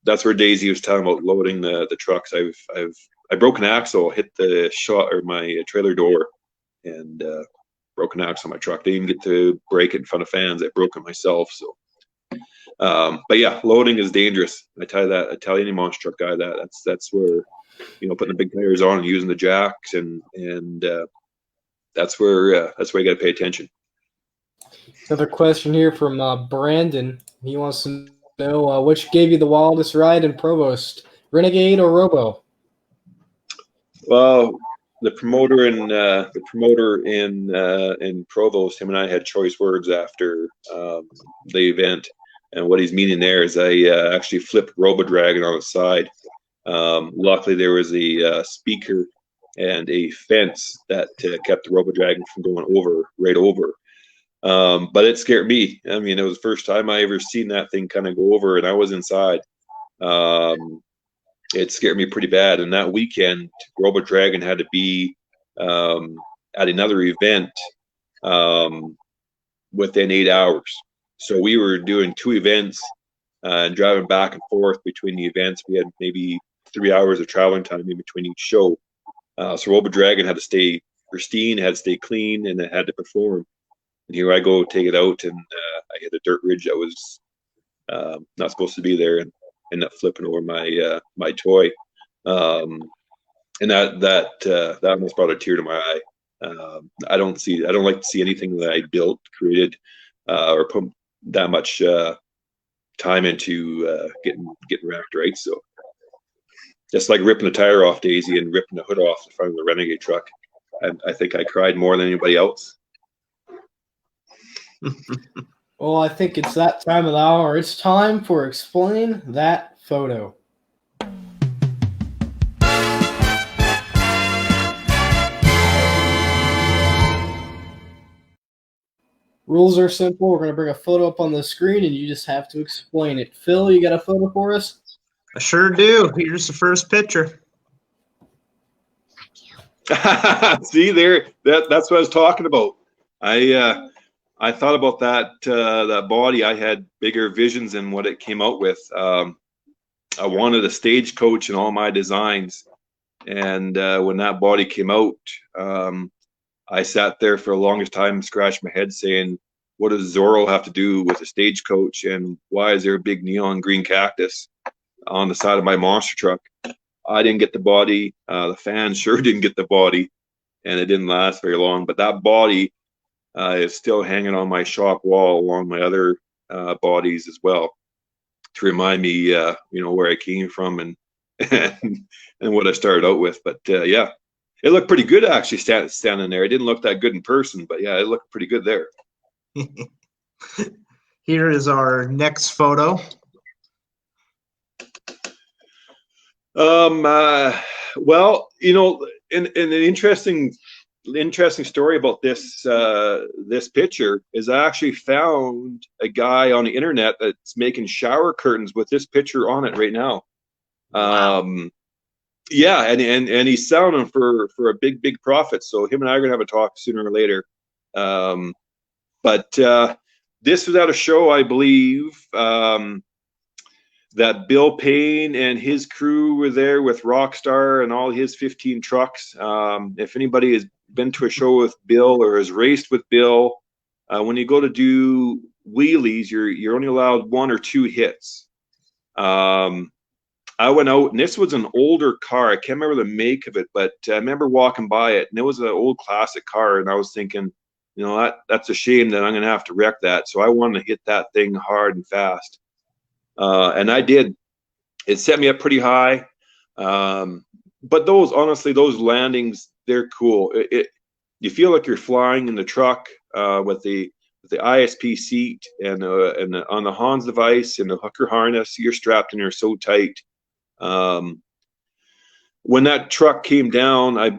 that's where Daisy was talking about loading the trucks. I broke an axle, hit the my trailer door, and broke an axle on my truck. Didn't even get to break it in front of fans. I broke it myself. So, but yeah, loading is dangerous. I tell any monster truck guy that's where, putting the big tires on and using the jacks and that's where you got to pay attention. Another question here from Brandon. He wants to know which gave you the wildest ride in Provost, Renegade or Robo? Well, the promoter in Provost, him and I had choice words after the event, and what he's meaning there is I actually flipped Robo Dragon on its side. Luckily, there was a speaker and a fence that kept the Robo Dragon from going right over. But it scared me. I mean, it was the first time I ever seen that thing kind of go over, and I was inside. It scared me pretty bad. And that weekend, Robo Dragon had to be at another event within 8 hours. So we were doing 2 events and driving back and forth between the events. We had maybe 3 hours of traveling time in between each show. So Robo Dragon had to stay pristine, had to stay clean, and it had to perform. And here I go, take it out, and I hit a dirt ridge that was not supposed to be there, and ended up flipping over my toy. And that almost brought a tear to my eye. I don't like to see anything that I built, created, or put that much time into getting wrapped right. So. Just like ripping the tire off Daisy and ripping the hood off the front of the Renegade truck. I think I cried more than anybody else. Well, I think it's that time of the hour. It's time for Explain That Photo. Rules are simple. We're going to bring a photo up on the screen, and you just have to explain it. Phil, you got a photo for us? I sure do. Here's the first picture. See there, that's what I was talking about. I thought about that body. I had bigger visions than what it came out with. I wanted a stagecoach in all my designs, and when that body came out, I sat there for the longest time and scratched my head saying, what does Zorro have to do with a stagecoach, and why is there a big neon green cactus on the side of my monster truck? I didn't get the body. The fans sure didn't get the body, and it didn't last very long. But that body is still hanging on my shop wall along my other bodies as well, to remind me, where I came from and what I started out with. But yeah, it looked pretty good actually standing there. It didn't look that good in person, but yeah, it looked pretty good there. Here is our next photo. Well, an interesting story about this picture is I actually found a guy on the internet that's making shower curtains with this picture on it right now. Yeah, and he's selling them for a big profit. So him and I are gonna have a talk sooner or later. But this was at a show, I believe, that Bill Payne and his crew were there with Rockstar and all his 15 trucks. If anybody has been to a show with Bill or has raced with Bill, when you go to do wheelies, you're only allowed 1 or 2 hits. I went out, and this was an older car. I can't remember the make of it, but I remember walking by it, and it was an old classic car. And I was thinking, that's a shame that I'm going to have to wreck that. So I wanted to hit that thing hard and fast, and I did. It set me up pretty high. But those landings, they're cool. You feel like you're flying in the truck with the ISP seat and on the Hans device and the hooker harness. You're strapped in there so tight. When that truck came down, I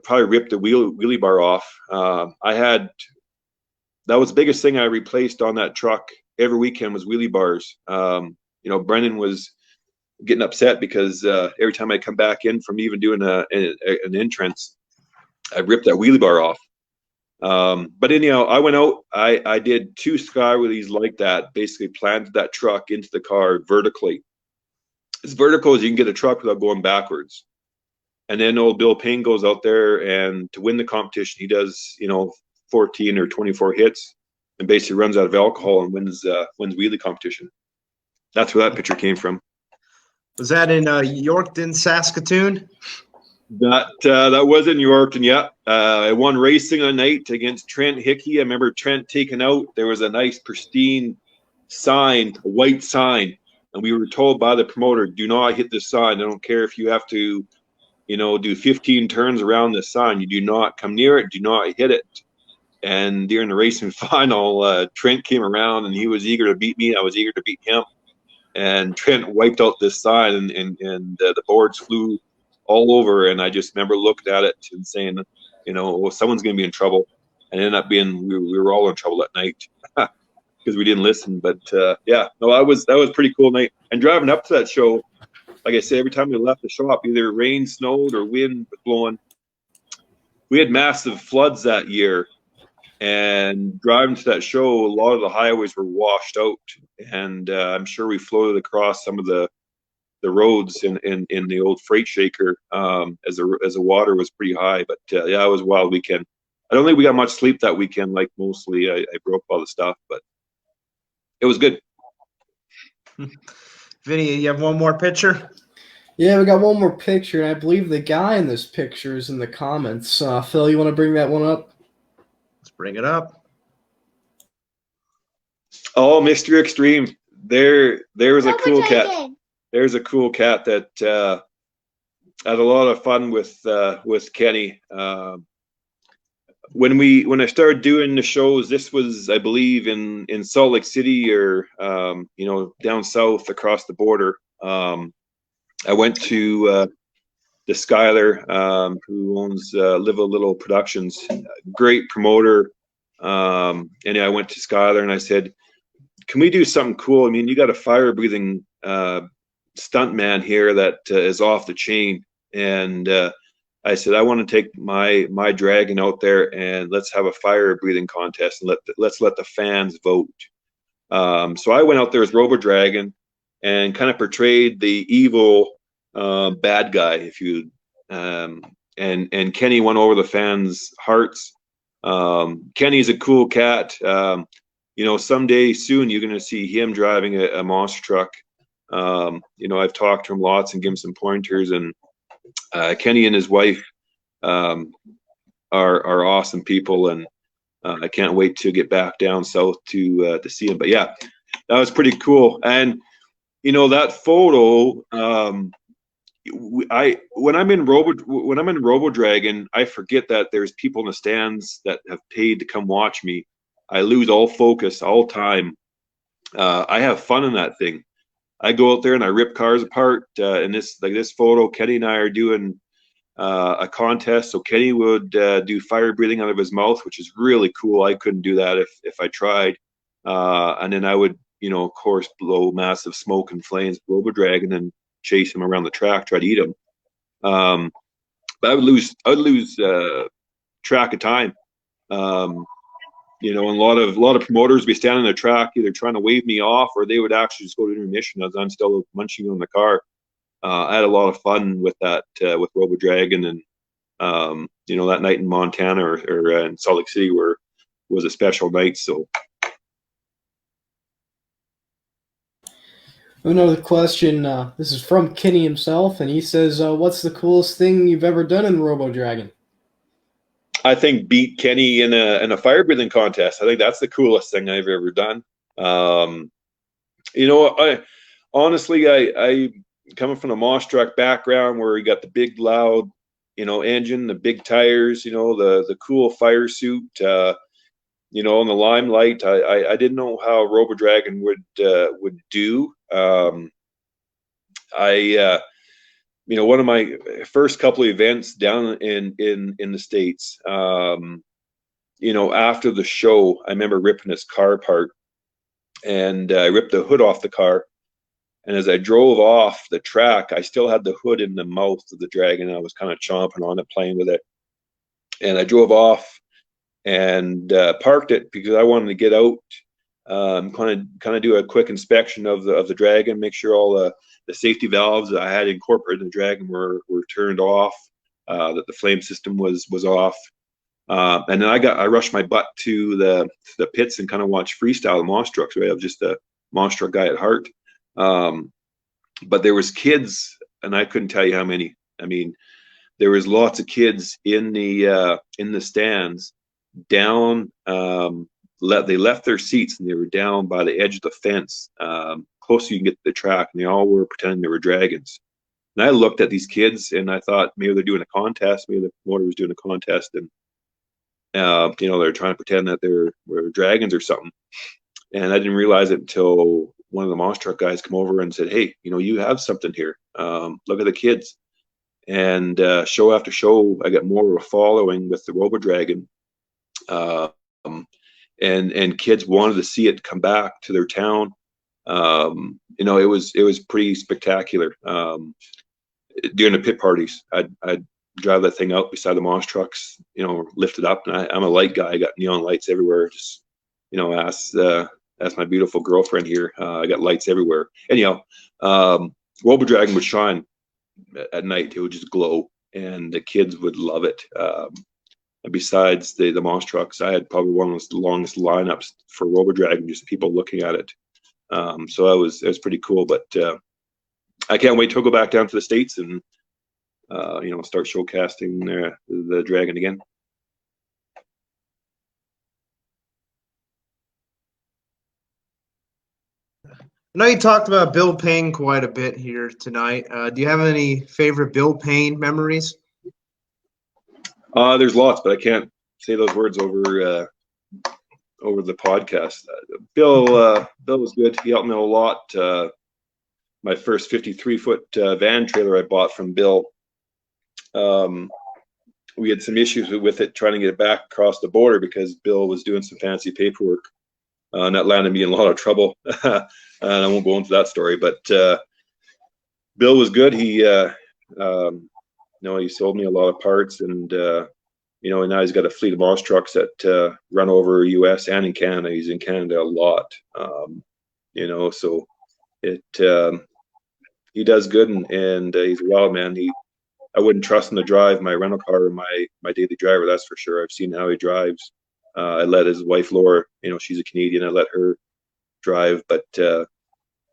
probably ripped the wheelie bar off. That was the biggest thing I replaced on that truck every weekend was wheelie bars. Brendan was getting upset because every time I come back in from even doing an entrance, I ripped that wheelie bar off. But anyhow, I went out. I did 2 sky wheelies like that. Basically, planted that truck into the car vertically, as vertical as you can get a truck without going backwards. And then old Bill Payne goes out there, and to win the competition, he does 14 or 24 hits, and basically runs out of alcohol and wins wheelie competition. That's where that picture came from. Was that in Yorkton, Saskatoon? That was in Yorkton, yeah. I won racing a night against Trent Hickey. I remember Trent taking out. There was a nice pristine sign, a white sign, and we were told by the promoter, "Do not hit this sign. I don't care if you have to, do 15 turns around this sign. You do not come near it. Do not hit it." And during the racing final, Trent came around, and he was eager to beat me. I was eager to beat him. And Trent wiped out this sign, and the boards flew all over. And I just remember looking at it and saying, someone's going to be in trouble. And it ended up being we were all in trouble that night because we didn't listen. But that was a pretty cool night. And driving up to that show, like I said, every time we left the shop, either rain, snowed, or wind was blowing. We had massive floods that year. And driving to that show, a lot of the highways were washed out, and I'm sure we floated across some of the roads in the old freight shaker as the water was pretty high. But it was a wild weekend. I don't think we got much sleep that weekend. Like mostly, I broke all the stuff, but it was good. Vinny, you have one more picture? Yeah, we got one more picture, and I believe the guy in this picture is in the comments. Phil, you want to bring that one up? Let's bring it up. Oh, Mr. Extreme. There was a cool cat. There's a cool cat that had a lot of fun with Kenny. When I started doing the shows, this was, I believe, in Salt Lake City or down south across the border. I went to the Skyler, who owns Live a Little Productions, great promoter. And I went to Skyler and I said, "Can we do something cool? I mean, you got a fire-breathing stunt man here that is off the chain." And I said, "I want to take my dragon out there and let's have a fire-breathing contest and let's let the fans vote." So I went out there as Robo Dragon and kind of portrayed the evil bad guy, if you and Kenny won over the fans' hearts. Kenny's a cool cat. Someday soon you're going to see him driving a monster truck. I've talked to him lots and given him some pointers, and Kenny and his wife are awesome people, and I can't wait to get back down south to see him. But yeah, that was pretty cool. And that photo, when I'm in Robo Dragon, I forget that there's people in the stands that have paid to come watch me. I lose all focus, all time. I have fun in that thing. I go out there and I rip cars apart. In this photo, Kenny and I are doing a contest. So Kenny would do fire breathing out of his mouth, which is really cool. I couldn't do that if I tried. And then I would, of course, blow massive smoke and flames, Robo Dragon, and chase him around the track, try to eat him. But I would lose track of time. And a lot of promoters would be standing on the track, either trying to wave me off, or they would actually just go to intermission as I'm still munching on the car. I had a lot of fun with that, with Robo Dragon, and that night in Montana or in Salt Lake City was a special night. So. Another question. This is from Kenny himself, and he says, "What's the coolest thing you've ever done in Robo Dragon?" I think beat Kenny in a fire breathing contest. I think that's the coolest thing I've ever done. I honestly, I coming from a Moss truck background where you got the big loud, engine, the big tires, the cool fire suit, in the limelight. I didn't know how Robo Dragon would do. One of my first couple of events down in the States, after the show, I remember ripping his car apart, and I ripped the hood off the car. And as I drove off the track, I still had the hood in the mouth of the Dragon. I was kind of chomping on it, playing with it. And I drove off and parked it because I wanted to get out, kind of do a quick inspection of the Dragon, make sure all the safety valves that I had incorporated in the Dragon were turned off, that the flame system was off. And then I rushed my butt to the pits and kind of watched freestyle Moss trucks. Right? I was just a Moss truck guy at heart. But there was kids, and I couldn't tell you how many. I mean, there was lots of kids in the stands down. They left their seats and they were down by the edge of the fence, close so you can get to the track, and they all were pretending they were dragons. And I looked at these kids and I thought maybe they're doing a contest, maybe the promoter was doing a contest, and they're trying to pretend that were dragons or something. And I didn't realize it until one of the Moss truck guys come over and said, "Hey, you have something here. Look at the kids." And show after show, I got more of a following with the Robo Dragon. And kids wanted to see it come back to their town. It was pretty spectacular. During the pit parties, I'd drive that thing out beside the Moss trucks, lift it up. And I'm a light guy. I got neon lights everywhere. Just, ask my beautiful girlfriend here. I got lights everywhere. Anyhow, Robo Dragon would shine at night. It would just glow, and the kids would love it. And besides the Moss trucks, I had probably one of the longest lineups for Robo Dragon, just people looking at it. So it was pretty cool. But I can't wait to go back down to the States and start showcasing the Dragon again. I know you talked about Bill Payne quite a bit here tonight. Do you have any favorite Bill Payne memories? There's lots, but I can't say those words over the podcast. Bill was good. He helped me a lot. My first 53-foot van trailer I bought from Bill. We had some issues with it trying to get it back across the border because Bill was doing some fancy paperwork. And that landed me in a lot of trouble. And I won't go into that story, but Bill was good. He he sold me a lot of parts, and and now he's got a fleet of Moss trucks that run over U.S. and in Canada. He's in Canada a lot, so he does good, and he's a wild man. I wouldn't trust him to drive my rental car or my daily driver, that's for sure. I've seen how he drives. I let his wife Laura, she's a Canadian, I let her drive, but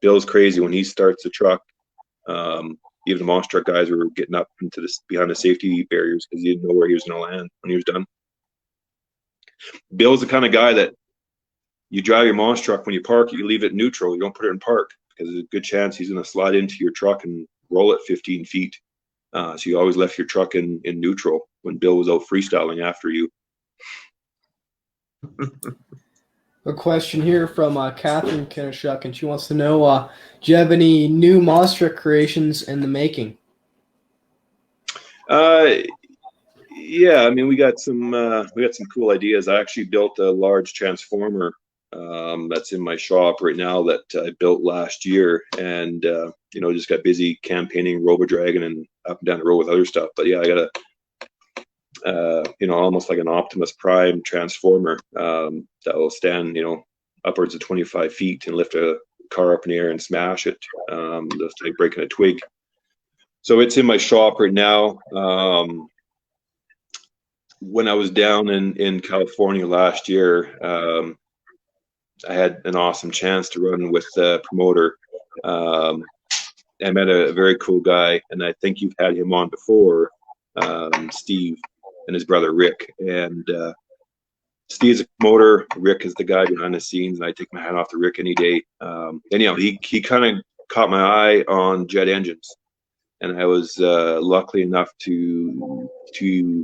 Bill's crazy when he starts the truck. Even the Moss truck guys were getting up into behind the safety barriers because he didn't know where he was going to land when he was done. Bill's the kind of guy that you drive your Moss truck, when you park, you leave it neutral. You don't put it in park because there's a good chance he's going to slide into your truck and roll it 15 feet. So you always left your truck in neutral when Bill was out freestyling after you. A question here from Catherine Kineshuk, and she wants to know, do you have any new Moss truck creations in the making? Yeah, I mean, we got some cool ideas. I actually built a large transformer that's in my shop right now that I built last year, and just got busy campaigning Robo Dragon and up and down the road with other stuff. But yeah, I got a almost like an Optimus Prime transformer that will stand, upwards of 25 feet and lift a car up in the air and smash it, just like breaking a twig. So it's in my shop right now. When I was down in California last year, I had an awesome chance to run with the promoter I met a very cool guy, and I think you've had him on before, Steve and his brother Rick. And Steve's a promoter. Rick is the guy behind the scenes, and I take my hat off to Rick any day. Anyhow, he kind of caught my eye on jet engines, and I was lucky enough to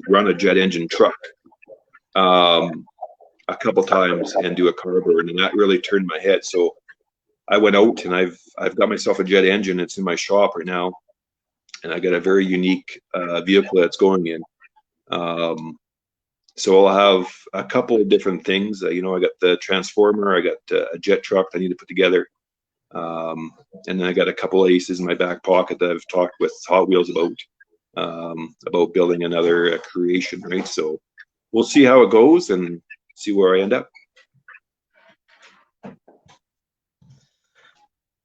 run a jet engine truck a couple times and do a carburetor, and that really turned my head. So I went out and I've got myself a jet engine. It's in my shop right now, and I got a very unique vehicle that's going in. So I'll have a couple of different things. I got the transformer, I got a jet truck that I need to put together, and then I got a couple of aces in my back pocket that I've talked with Hot Wheels about building another creation. Right, so we'll see how it goes and see where I end up.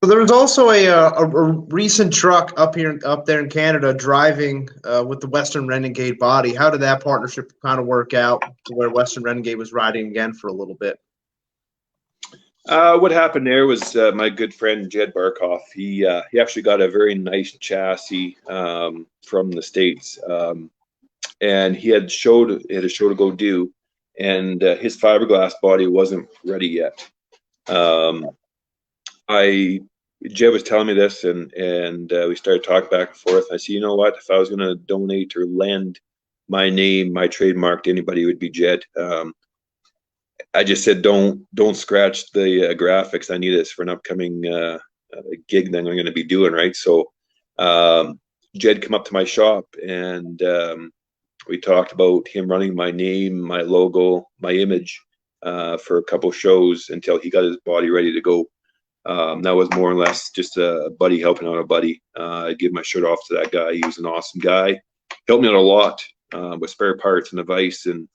So there was also a recent truck up there in Canada driving with the Western Renegade body. How did that partnership kind of work out to where Western Renegade was riding again for a little bit? What happened there was my good friend Jed Barkoff. He actually got a very nice chassis from the States, and he had a show to go do, and his fiberglass body wasn't ready yet. Jed was telling me this, and we started talking back and forth. I said, you know what? If I was going to donate or lend my name, my trademark to anybody, it would be Jed. I just said, don't scratch the graphics. I need this for an upcoming gig that I'm going to be doing, right? So Jed came up to my shop, and we talked about him running my name, my logo, my image for a couple shows until he got his body ready to go. That was more or less just a buddy helping out a buddy. I give my shirt off to that guy. He was an awesome guy. Helped me out a lot with spare parts and advice, and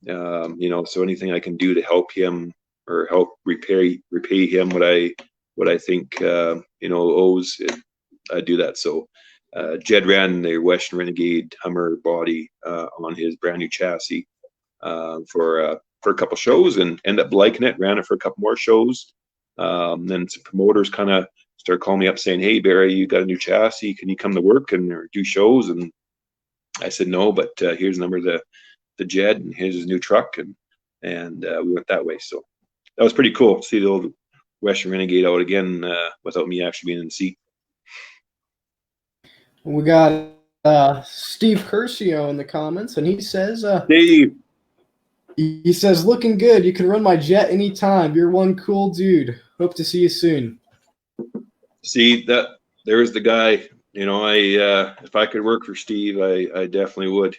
so anything I can do to help him or help repay him what I think owes, I do that. So Jed ran the Western Renegade Hummer body on his brand new chassis for a couple shows, and ended up liking it. Ran it for a couple more shows. Then some promoters kind of started calling me up saying, "Hey Barry, you got a new chassis? Can you come to work and or do shows?" And I said no, but here's the number of the Jed, and here's his new truck, and we went that way. So that was pretty cool to see the old Western Renegade out again without me actually being in the seat. We got Steve Curcio in the comments, and he says, Steve. He says, looking good. You can run my jet anytime. You're one cool dude. Hope to see you soon. See, there's the guy. If I could work for Steve, I definitely would.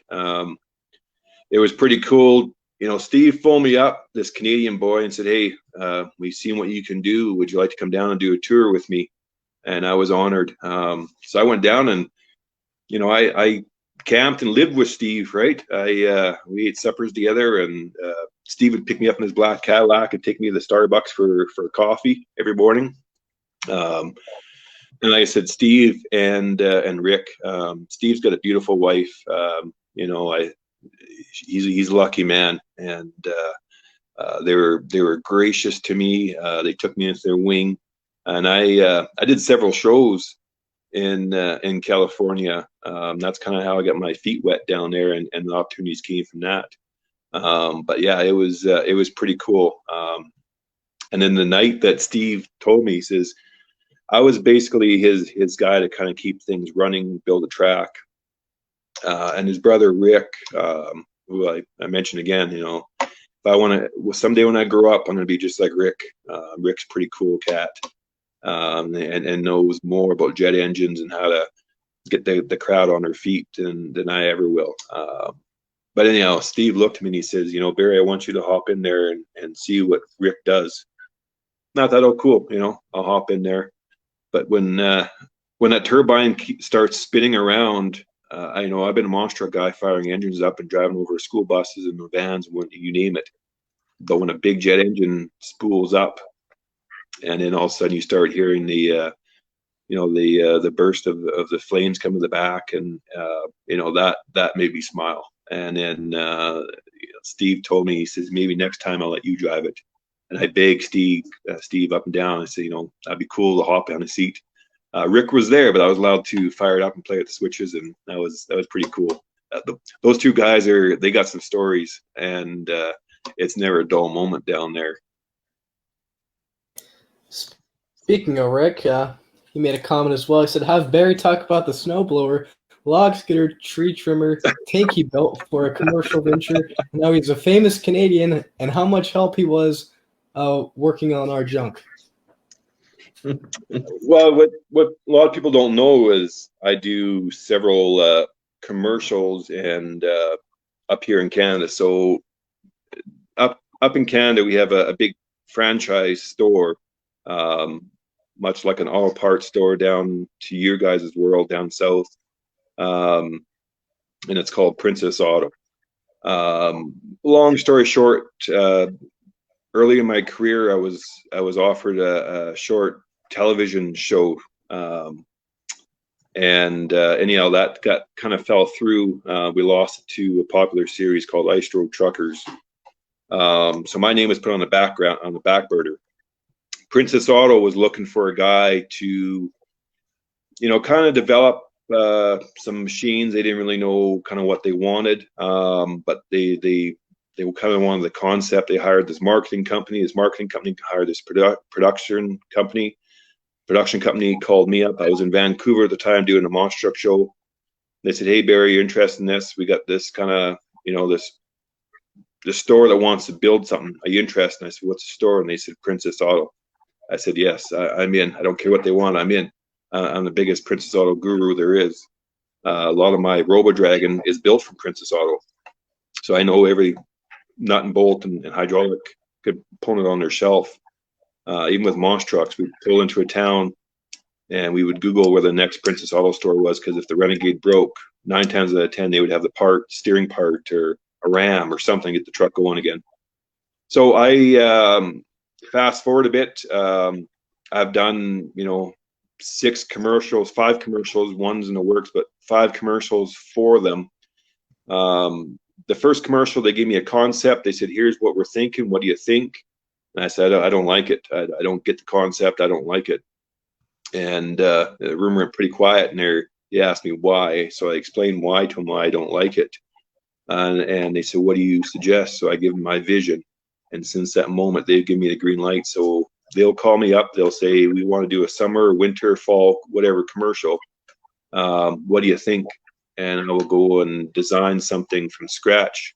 It was pretty cool. Steve phoned me up, this Canadian boy, and said, "Hey, we've seen what you can do. Would you like to come down and do a tour with me?" And I was honored. So I went down, and I camped and lived with Steve, right? We ate suppers together, and Steve would pick me up in his black Cadillac and take me to the Starbucks for coffee every morning. And like I said, Steve and Rick, Steve's got a beautiful wife. He's a lucky man, and they were gracious to me. They took me into their wing, and I did several shows in California. That's kind of how I got my feet wet down there, and the opportunities came from that. But yeah, it was pretty cool. And then the night that Steve told me, he says, I was basically his guy to kind of keep things running, build a track. And his brother Rick, who I mentioned again, if I want to someday when I grow up, I'm going to be just like Rick. Rick's a pretty cool cat. And knows more about jet engines and how to get the crowd on their feet than I ever will. But anyhow, Steve looked at me and he says, Barry, I want you to hop in there and see what Rick does. And I thought, oh, cool, I'll hop in there. But when that turbine starts spinning around, I've been a monster truck guy firing engines up and driving over school buses and vans, you name it. But when a big jet engine spools up, and then all of a sudden you start hearing the burst of the flames come to the back, and that made me smile. And then Steve told me, he says, maybe next time I'll let you drive it. and I begged Steve up and down. I said, that'd be cool to hop on a seat. Rick was there, but I was allowed to fire it up and play with the switches, and that was pretty cool. Those two guys they got some stories, and it's never a dull moment down there. Speaking of Rick, he made a comment as well. He said, have Barry talk about the snowblower, log skidder, tree trimmer, tank he built for a commercial venture. Now he's a famous Canadian, and how much help he was working on our junk. Well, what a lot of people don't know is I do several commercials and up here in Canada. So up in Canada, we have a big franchise store, much like an auto parts store down to your guys' world down south, and it's called Princess Auto. Long story short, early in my career, I was offered a short television show, and anyhow, that kind of fell through. We lost it to a popular series called Ice Road Truckers. So my name was put on the back burner. Princess Auto was looking for a guy to, kind of develop some machines. They didn't really know kind of what they wanted, but they kind of wanted the concept. They hired this marketing company. This marketing company hired this production company. Production company called me up. I was in Vancouver at the time doing a monster truck show. They said, "Hey Barry, you're interested in this? We got this kind of, this store that wants to build something. Are you interested?" And I said, "What's the store?" And they said, "Princess Auto." I said, "Yes, I'm in. I don't care what they want. I'm in. I'm the biggest Princess Auto guru there is. A lot of my Robo Dragon is built from Princess Auto, so I know every nut and bolt and hydraulic component on their shelf. Even with monster trucks, we'd pull into a town and we would Google where the next Princess Auto store was, because if the Renegade broke, 9 times out of 10 they would have the steering part or a ram or something to get the truck going again." So I fast forward a bit. I've done 5 commercials, one's in the works, but 5 commercials for them. The first commercial, they gave me a concept. They said, "Here's what we're thinking. What do you think?" And I said, "I don't like it. I don't get the concept. I don't like it." And the room went pretty quiet, and they asked me why. So I explained why to them, why I don't like it. And they said, "What do you suggest?" So I give them my vision. And since that moment, they've given me the green light. So they'll call me up. They'll say, "We want to do a summer, winter, fall, whatever commercial. What do you think?" And I will go and design something from scratch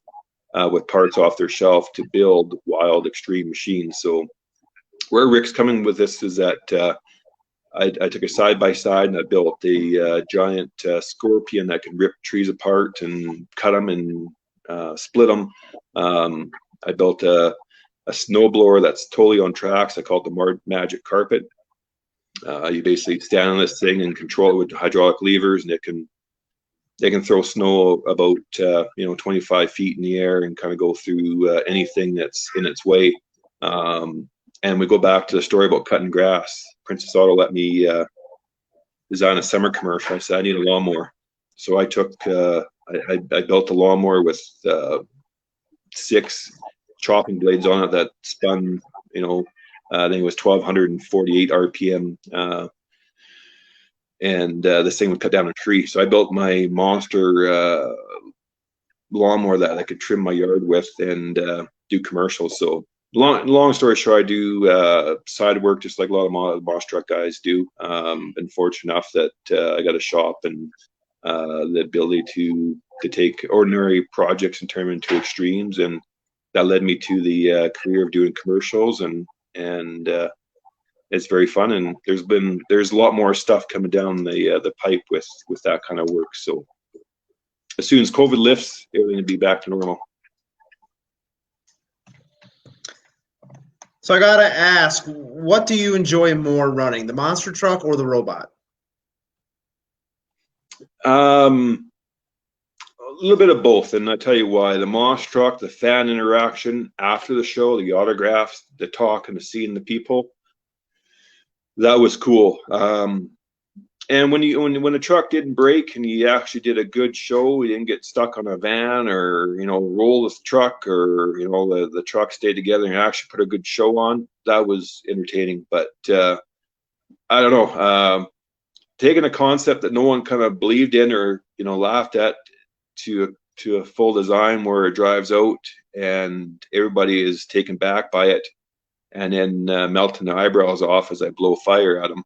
with parts off their shelf to build wild, extreme machines. So where Rick's coming with this is that I took a side-by-side and I built a giant scorpion that can rip trees apart and cut them and split them. I built a snowblower that's totally on tracks. I call it the Magic Carpet. You basically stand on this thing and control it with hydraulic levers, and they can throw snow about 25 feet in the air and kind of go through anything that's in its way. And we go back to the story about cutting grass. Princess Auto let me design a summer commercial. I said, "I need a lawnmower." So I took I built a lawnmower with 6 chopping blades on it that spun, I think it was 1,248 RPM. And this thing would cut down a tree. So I built my monster lawnmower that I could trim my yard with and do commercials. So long story short, I do side work just like a lot of monster truck guys do. Been fortunate enough that I got a shop and the ability to take ordinary projects and turn them into extremes, and that led me to the career of doing commercials, and it's very fun. And there's a lot more stuff coming down the pipe with that kind of work. So as soon as COVID lifts, everything will be back to normal. So I gotta ask, what do you enjoy more running, the monster truck or the robot? A little bit of both, and I'll tell you why. The monster truck, the fan interaction after the show, the autographs, the talk, and the seeing the people, that was cool. And when the truck didn't break and you actually did a good show, you didn't get stuck on a van or, you know, roll the truck, or, you know, the truck stayed together and you actually put a good show on, that was entertaining. But I don't know, taking a concept that no one kind of believed in or, you know, laughed at to a full design where it drives out and everybody is taken back by it, and then melting their eyebrows off as I blow fire at them.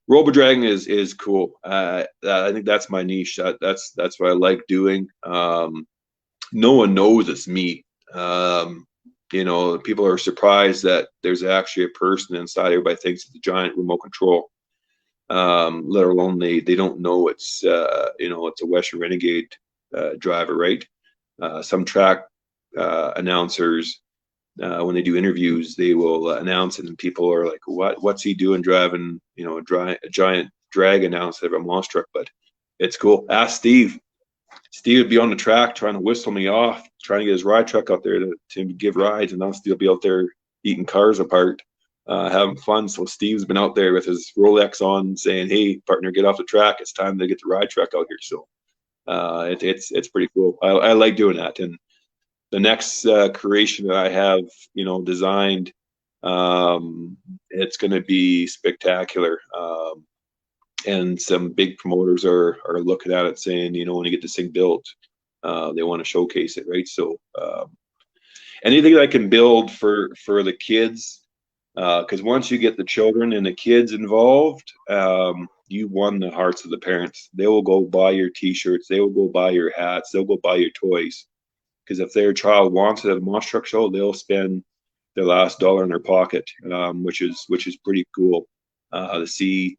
Robo Dragon is cool. I think that's my niche. That's what I like doing. No one knows it's me. You know, people are surprised that there's actually a person inside. Everybody thinks it's a giant remote control. Let alone they don't know it's you know, it's a Western Renegade driver, right? Some track announcers, when they do interviews, they will announce it, and people are like, "What's he doing driving, you know, a giant dragon outside of a monster truck?" But it's cool. Ask Steve. Steve would be on the track trying to whistle me off, trying to get his ride truck out there to give rides, and I'll still be out there eating cars apart, having fun. So Steve's been out there with his Rolex on, saying, "Hey, partner, get off the track. It's time to get the ride truck out here." So it's pretty cool. I like doing that. And the next creation that I have, you know, designed, it's going to be spectacular. And some big promoters are looking at it, saying, you know, when you get this thing built, they want to showcase it, right? So anything that I can build for the kids, because once you get the children and the kids involved, you won the hearts of the parents. They will go buy your T-shirts, they will go buy your hats, they'll go buy your toys. Because if their child wants it at a monster truck show, they'll spend their last dollar in their pocket, which is pretty cool to see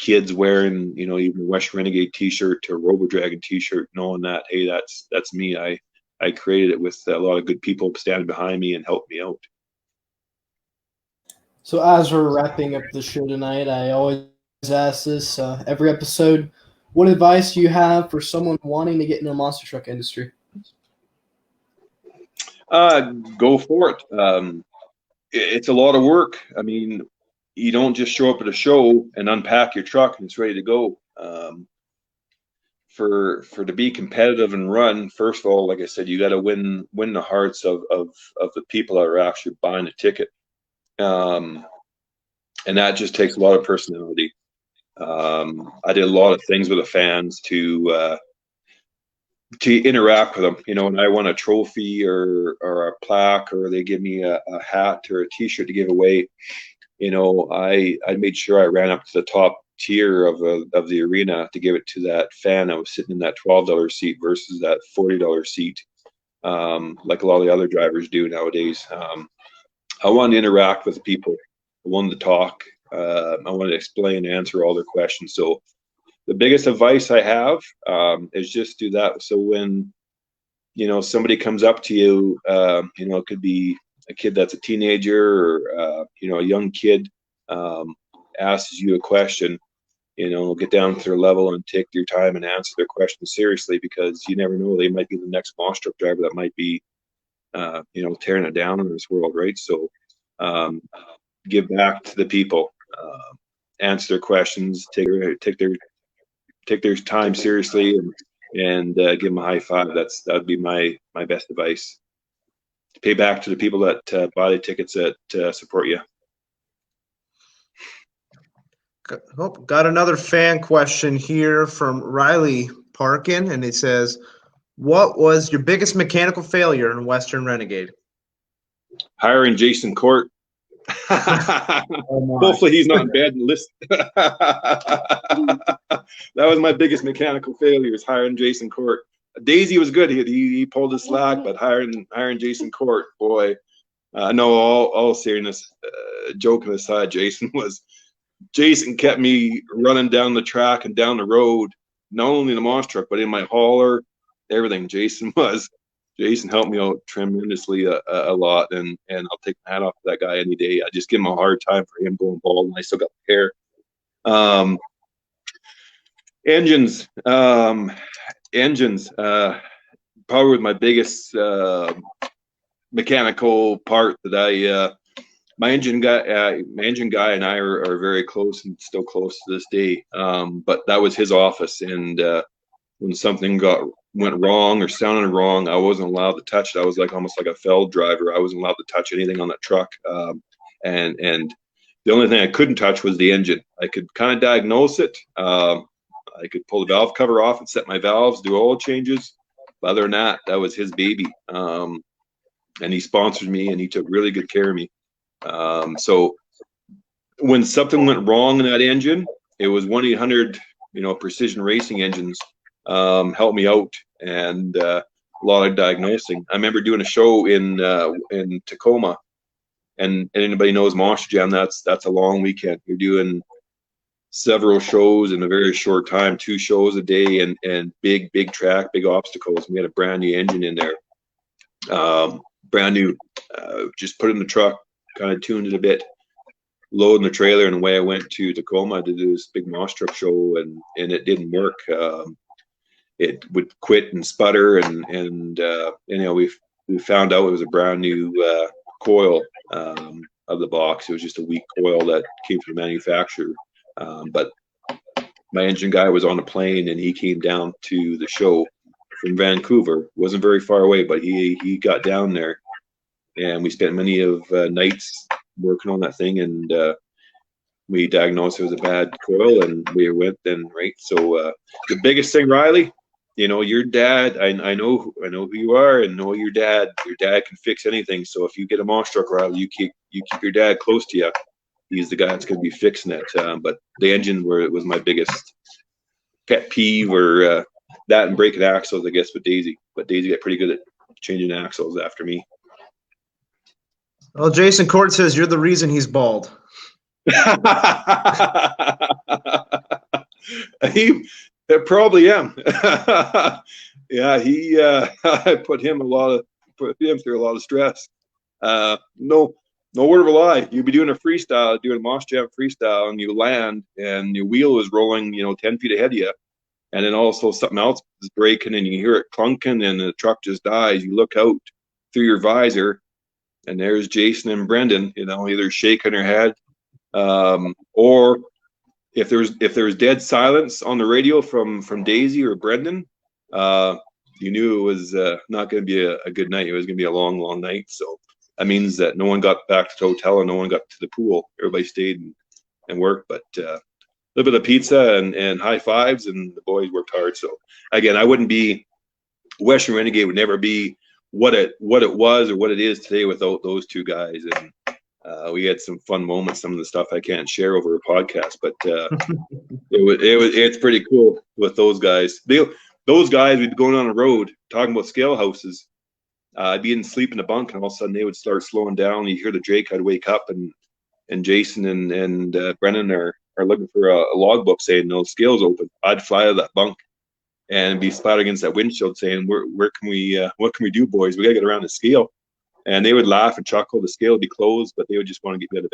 kids wearing, you know, even a Western Renegade T-shirt to a Robo Dragon T-shirt, knowing that, hey, that's me. I created it with a lot of good people standing behind me and helped me out. So as we're wrapping up the show tonight, I always ask this every episode: what advice do you have for someone wanting to get into the monster truck industry? Go for it. It's a lot of work. I mean, you don't just show up at a show and unpack your truck and it's ready to go. For to be competitive and run, first of all, like I said, you got to win the hearts of the people that are actually buying the ticket, and that just takes a lot of personality. I did a lot of things with the fans to interact with them, you know, when I won a trophy or a plaque, or they give me a hat or a T-shirt to give away, you know, I made sure I ran up to the top tier of the arena to give it to that fan that was sitting in that $12 seat versus that $40 seat, like a lot of the other drivers do nowadays. I wanted to interact with people. I wanted to talk. I wanted to explain and answer all their questions. So the biggest advice I have is just do that. So when, you know, somebody comes up to you, you know, it could be a kid that's a teenager or, you know, a young kid, asks you a question, you know, get down to their level and take your time and answer their question seriously, because you never know, they might be the next monster truck driver that might be, you know, tearing it down in this world, right? So give back to the people, answer their questions, take their time seriously, and give them a high five. That'd be my best advice. Pay back to the people that buy the tickets that support you. Got another fan question here from Riley Parkin, and it says, what was your biggest mechanical failure in Western Renegade? Hiring Jason Court. Hopefully he's not in bed and listen. That was my biggest mechanical failure, is hiring Jason Court. Daisy was good. He pulled his slack, but hiring Jason Court, boy. No, all seriousness, joking aside, Jason kept me running down the track and down the road, not only in the monster truck, but in my hauler, everything. Jason helped me out tremendously a lot, and I'll take my hat off to that guy any day. I just give him a hard time for him going bald, and I still got the hair. Engines, probably my biggest mechanical part that my engine guy and I are very close and still close to this day. But that was his office, and when something went wrong or sounded wrong, I wasn't allowed to touch it. I was like almost like a feld driver. I wasn't allowed to touch anything on that truck. And the only thing I couldn't touch was the engine. I could kind of diagnose it. I could pull the valve cover off and set my valves, do oil changes. But other than that, that was his baby. And he sponsored me, and he took really good care of me. So when something went wrong in that engine, it was 1-800, Precision Racing Engines helped me out, and a lot of diagnosing. I remember doing a show in Tacoma, and anybody knows Monster Jam, that's a long weekend. You're doing several shows in a very short time, 2 shows a day, and big track, big obstacles. We had a brand new engine in there, brand new, just put it in the truck, kind of tuned it a bit, loading the trailer, and away I went to Tacoma to do this big Monster Truck show, and it didn't work. It would quit and sputter, and we found out it was a brand new coil of the box. It was just a weak coil that came from the manufacturer. But my engine guy was on a plane, and he came down to the show from Vancouver. Wasn't very far away, but he got down there, and we spent many of nights working on that thing, and we diagnosed it was a bad coil, and we went then, right? So the biggest thing, Riley, your dad, I know who you are, and know your dad. Your dad can fix anything. So if you get a monster truck, Riley, you keep your dad close to you. He's the guy that's going to be fixing it. But the engine was my biggest pet peeve, or that and breaking axles, I guess, with Daisy. But Daisy got pretty good at changing axles after me. Well, Jason Court says you're the reason he's bald. I probably am. Yeah, I put him through a lot of stress. No word of a lie. You'd be doing a Monster Jam freestyle, and you land, and your wheel is rolling, 10 feet ahead of you, and then also something else is breaking, and you hear it clunking, and the truck just dies. You look out through your visor, and there's Jason and Brendan, either shaking their head, or if there's dead silence on the radio from Daisy or Brendan, you knew it was not going to be a good night. It was going to be a long night. So that means that no one got back to the hotel, and no one got to the pool. Everybody stayed and worked, but a little bit of pizza and high fives, and the boys worked hard. So again, Western Renegade would never be what it was or what it is today without those 2 guys. And we had some fun moments, some of the stuff I can't share over a podcast, but it's pretty cool with those guys. Those guys, we'd be going on the road talking about scale houses. I'd be sleep in the bunk, and all of a sudden they would start slowing down. You hear the Drake, I'd wake up, and Jason and Brennan are looking for a logbook saying no scale's open. I'd fly out of that bunk and be splattered against that windshield saying, what can we do, boys? We gotta get around the scale. And they would laugh and chuckle. The scale would be closed, but they would just want to get me out of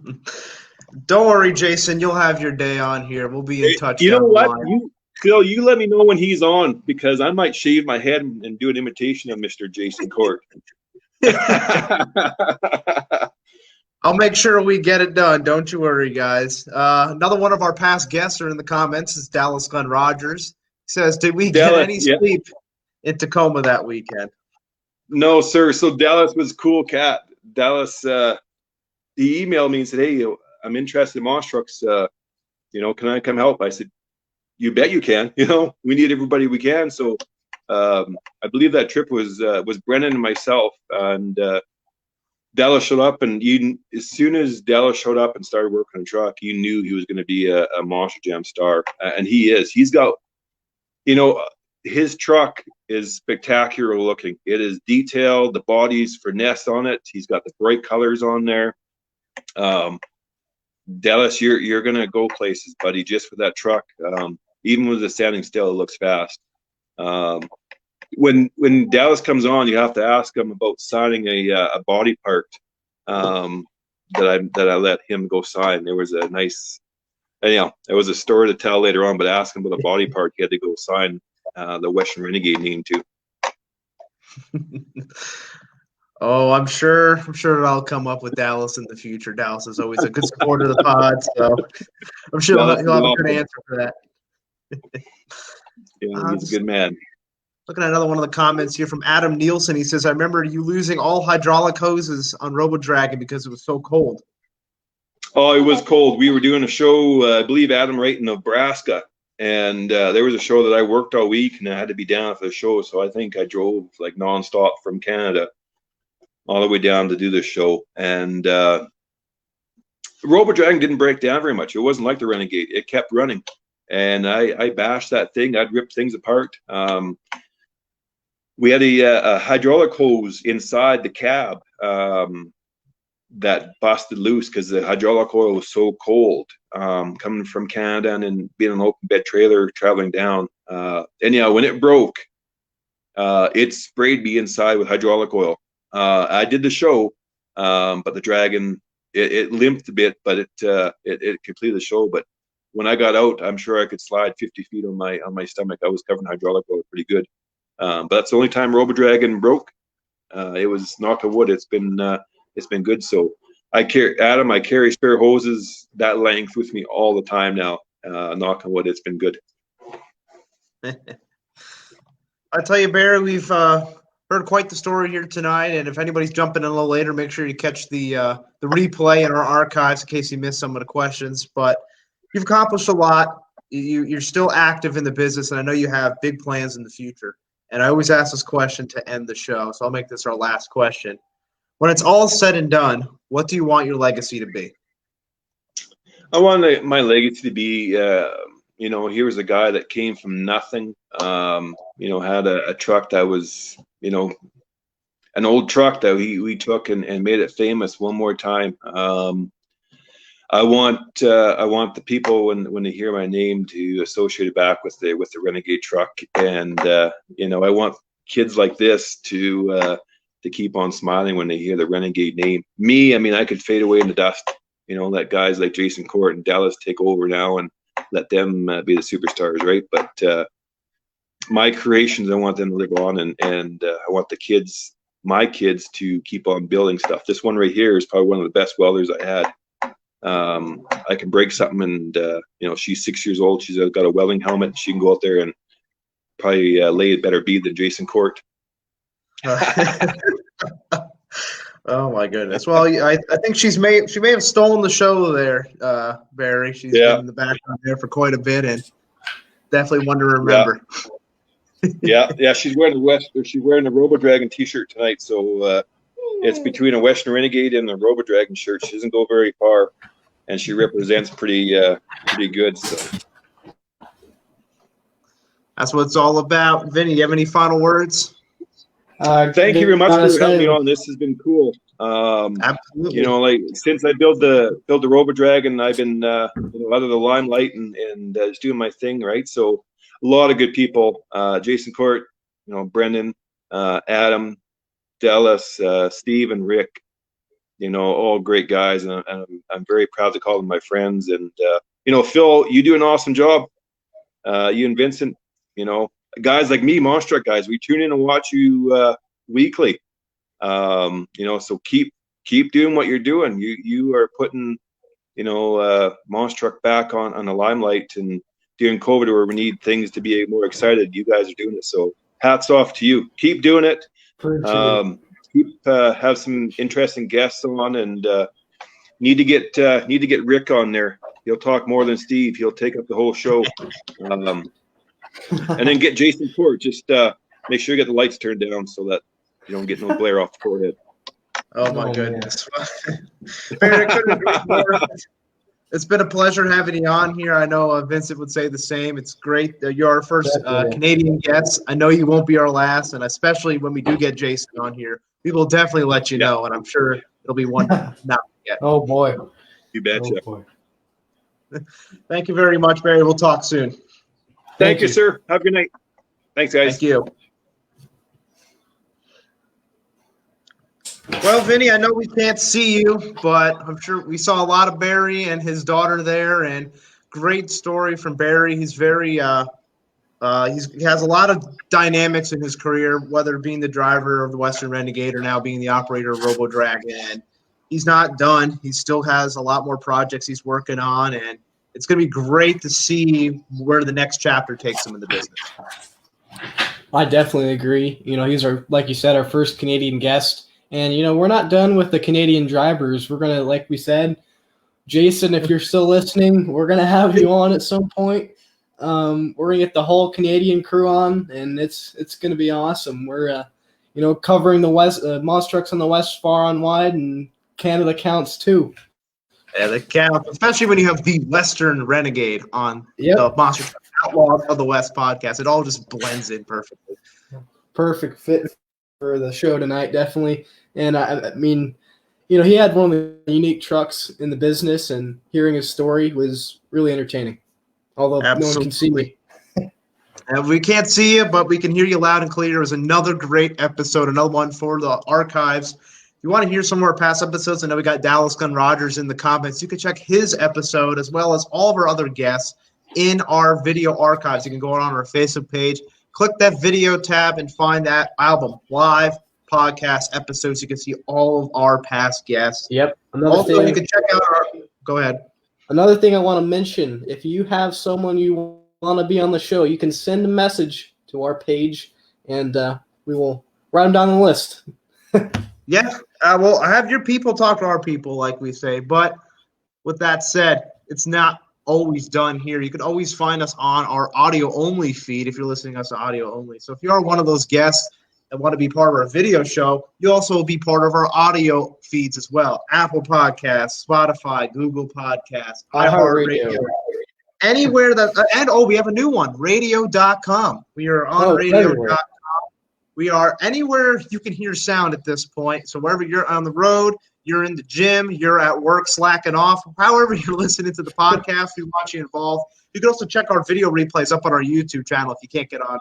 bed. Don't worry, Jason. You'll have your day on here. We'll be in touch. You know what? Phil, you let me know when he's on, because I might shave my head and do an imitation of Mr. Jason Court. I'll make sure we get it done. Don't you worry, guys. Another one of our past guests are in the comments is Dallas Glenn Rogers. He says, did we get any sleep in Tacoma that weekend? No, sir. So Dallas was a cool cat. Dallas, he emailed me and said, hey, I'm interested in monster trucks. Can I come help? I said, you bet you can. We need everybody we can. So I believe that trip was Brennan and myself. And Dallas showed up, and as soon as Dallas showed up and started working on the truck, you knew he was going to be a Monster Jam star. And he is. He's got, his truck is spectacular looking. It is detailed. The body's finesse on it. He's got the bright colors on there. Dallas, you're gonna go places, buddy, just with that truck. Even with the standing still, it looks fast. When Dallas comes on, you have to ask him about signing a body part that I let him go sign. There was a nice, there was a story to tell later on, but ask him about a body part he had to go sign the Western Renegade name to. Oh, I'm sure it'll come up with Dallas in the future. Dallas is always a good supporter of the pod, so I'm sure he'll have a good answer for that. Yeah, he's a good man. Looking at another one of the comments here from Adam Nielsen. He says, I remember you losing all hydraulic hoses on Robo Dragon because it was so cold. Oh, it was cold. We were doing a show, I believe, Adam, right in Nebraska. And there was a show that I worked all week, and I had to be down for the show. So I think I drove like nonstop from Canada all the way down to do this show. And Robo Dragon didn't break down very much. It wasn't like the Renegade. It kept running. And I bashed that thing. I'd rip things apart. We had a hydraulic hose inside the cab that busted loose because the hydraulic oil was so cold coming from Canada and then being an open bed trailer traveling down. Anyhow, when it broke, it sprayed me inside with hydraulic oil. I did the show, but the Dragon, it limped a bit, but it completed the show. But when I got out, I'm sure I could slide 50 feet on my stomach. I was covered in hydraulic oil pretty good. But that's the only time Robo Dragon broke. It was, knock on wood, it's been good. So I carry spare hoses that length with me all the time now. Knock on wood, it's been good. I tell you, Barry, we've heard quite the story here tonight. And if anybody's jumping in a little later, make sure you catch the replay in our archives in case you missed some of the questions. But you've accomplished a lot. You're still active in the business, and I know you have big plans in the future. And I always ask this question to end the show, so I'll make this our last question. When it's all said and done, what do you want your legacy to be? I want my legacy to be, here was a guy that came from nothing, had a truck that was, an old truck that we took and made it famous one more time. I want the people when they hear my name to associate it back with the Renegade truck, and I want kids like this to keep on smiling when they hear the Renegade name. Me, I mean, I could fade away in the dust. Let guys like Jason Court and Dallas take over now and let them be the superstars, right? But my creations, I want them to live on, and I want my kids to keep on building stuff. This one right here is probably one of the best welders I had. I can break something, and she's 6 years old. She's got a welding helmet. She can go out there and probably lay a better bead than Jason Court. Oh my goodness! Well, I think she may have stolen the show there, Barry. She's been in the background there for quite a bit, and definitely one to remember. Yeah. She's wearing the Robo Dragon T-shirt tonight, so it's between a Western Renegade and a Robo Dragon shirt. She doesn't go very far, and she represents pretty good. So that's what it's all about. Vinny, do you have any final words? Thank you very much for having me on. This has been cool. Absolutely. Since I built the Robo Dragon, I've been out of the limelight and just doing my thing, right? So a lot of good people. Jason Court, Brendan, Adam, Dallas, Steve, and Rick. All great guys, and I'm very proud to call them my friends. And Phil, you do an awesome job. You and Vincent, guys like me, Monster Truck guys, we tune in and watch you weekly. So keep doing what you're doing. You are putting, Monster Truck back on the limelight, and during COVID where we need things to be more excited, you guys are doing it. So hats off to you. Keep doing it. Have some interesting guests on, and need to get Rick on there. He'll talk more than Steve. He'll take up the whole show. And then get Jason Court. Just make sure you get the lights turned down so that you don't get no glare off the forehead. Oh my goodness. Barry, I couldn't agree more. It's been a pleasure having you on here. I know Vincent would say the same. It's great. You're our first Canadian guest. I know you won't be our last, and especially when we do get Jason on here, we will definitely let you know, and I'm sure it'll be one not yet. Oh, boy. You betcha. Oh, boy. Thank you very much, Barry. We'll talk soon. Thank you, sir. Have a good night. Thanks, guys. Thank you. Well, Vinny, I know we can't see you, but I'm sure we saw a lot of Barry and his daughter there, and great story from Barry. He's very He has a lot of dynamics in his career, whether being the driver of the Western Renegade or now being the operator of Robo Dragon. And he's not done. He still has a lot more projects he's working on, and it's going to be great to see where the next chapter takes him in the business. I definitely agree. He's like you said, our first Canadian guest. And, we're not done with the Canadian drivers. We're going to, like we said, Jason, if you're still listening, we're going to have you on at some point. We're going to get the whole Canadian crew on, and it's going to be awesome. We're, covering the West, monster trucks on the West far and wide, and Canada counts too. Yeah, they count, especially when you have the Western Renegade on Yep. the Monster Truck Outlaws of the West podcast. It all just blends in perfectly. Perfect fit for the show tonight, definitely. And I mean, he had one of the unique trucks in the business, and hearing his story was really entertaining. Although no one can see me. And we can't see you, but we can hear you loud and clear. It was another great episode, another one for the archives. If you want to hear some more past episodes, I know we got Dallas Gunn Rogers in the comments. You can check his episode as well as all of our other guests in our video archives. You can go on our Facebook page, click that video tab, and find that album, live podcast episodes. You can see all of our past guests. Yep. Also, you can check out our – go ahead. Another thing I want to mention, if you have someone you want to be on the show, you can send a message to our page, and we will write them down the list. Yeah. Well, have your people talk to our people, like we say. But with that said, it's not always done here. You can always find us on our audio-only feed if you're listening to us on audio-only. So if you are one of those guests that want to be part of our video show, you also will be part of our audio feeds as well. Apple Podcasts, Spotify, Google Podcasts, iHeartRadio. Anywhere that – and, we have a new one, radio.com. We are on radio.com. We are anywhere you can hear sound at this point. So wherever you're on the road, you're in the gym, you're at work slacking off, however you're listening to the podcast, we want you involved. You can also check our video replays up on our YouTube channel if you can't get on our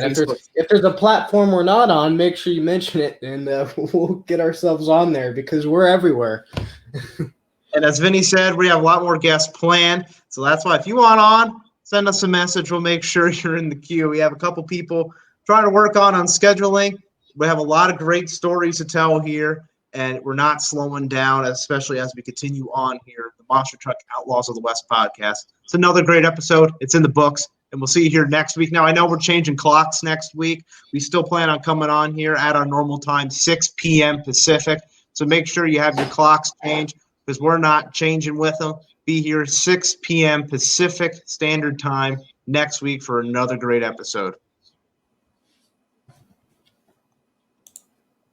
Facebook. If there's a platform we're not on, make sure you mention it, and we'll get ourselves on there because we're everywhere. And as Vinny said, we have a lot more guests planned. So that's why if you want on, send us a message. We'll make sure you're in the queue. We have a couple people trying to work on scheduling. We have a lot of great stories to tell here, and we're not slowing down, especially as we continue on here, the Monster Truck Outlaws of the West podcast. It's another great episode. It's in the books, and we'll see you here next week. Now, I know we're changing clocks next week. We still plan on coming on here at our normal time, 6 p.m. Pacific. So make sure you have your clocks changed because we're not changing with them. Be here 6 p.m. Pacific Standard Time next week for another great episode.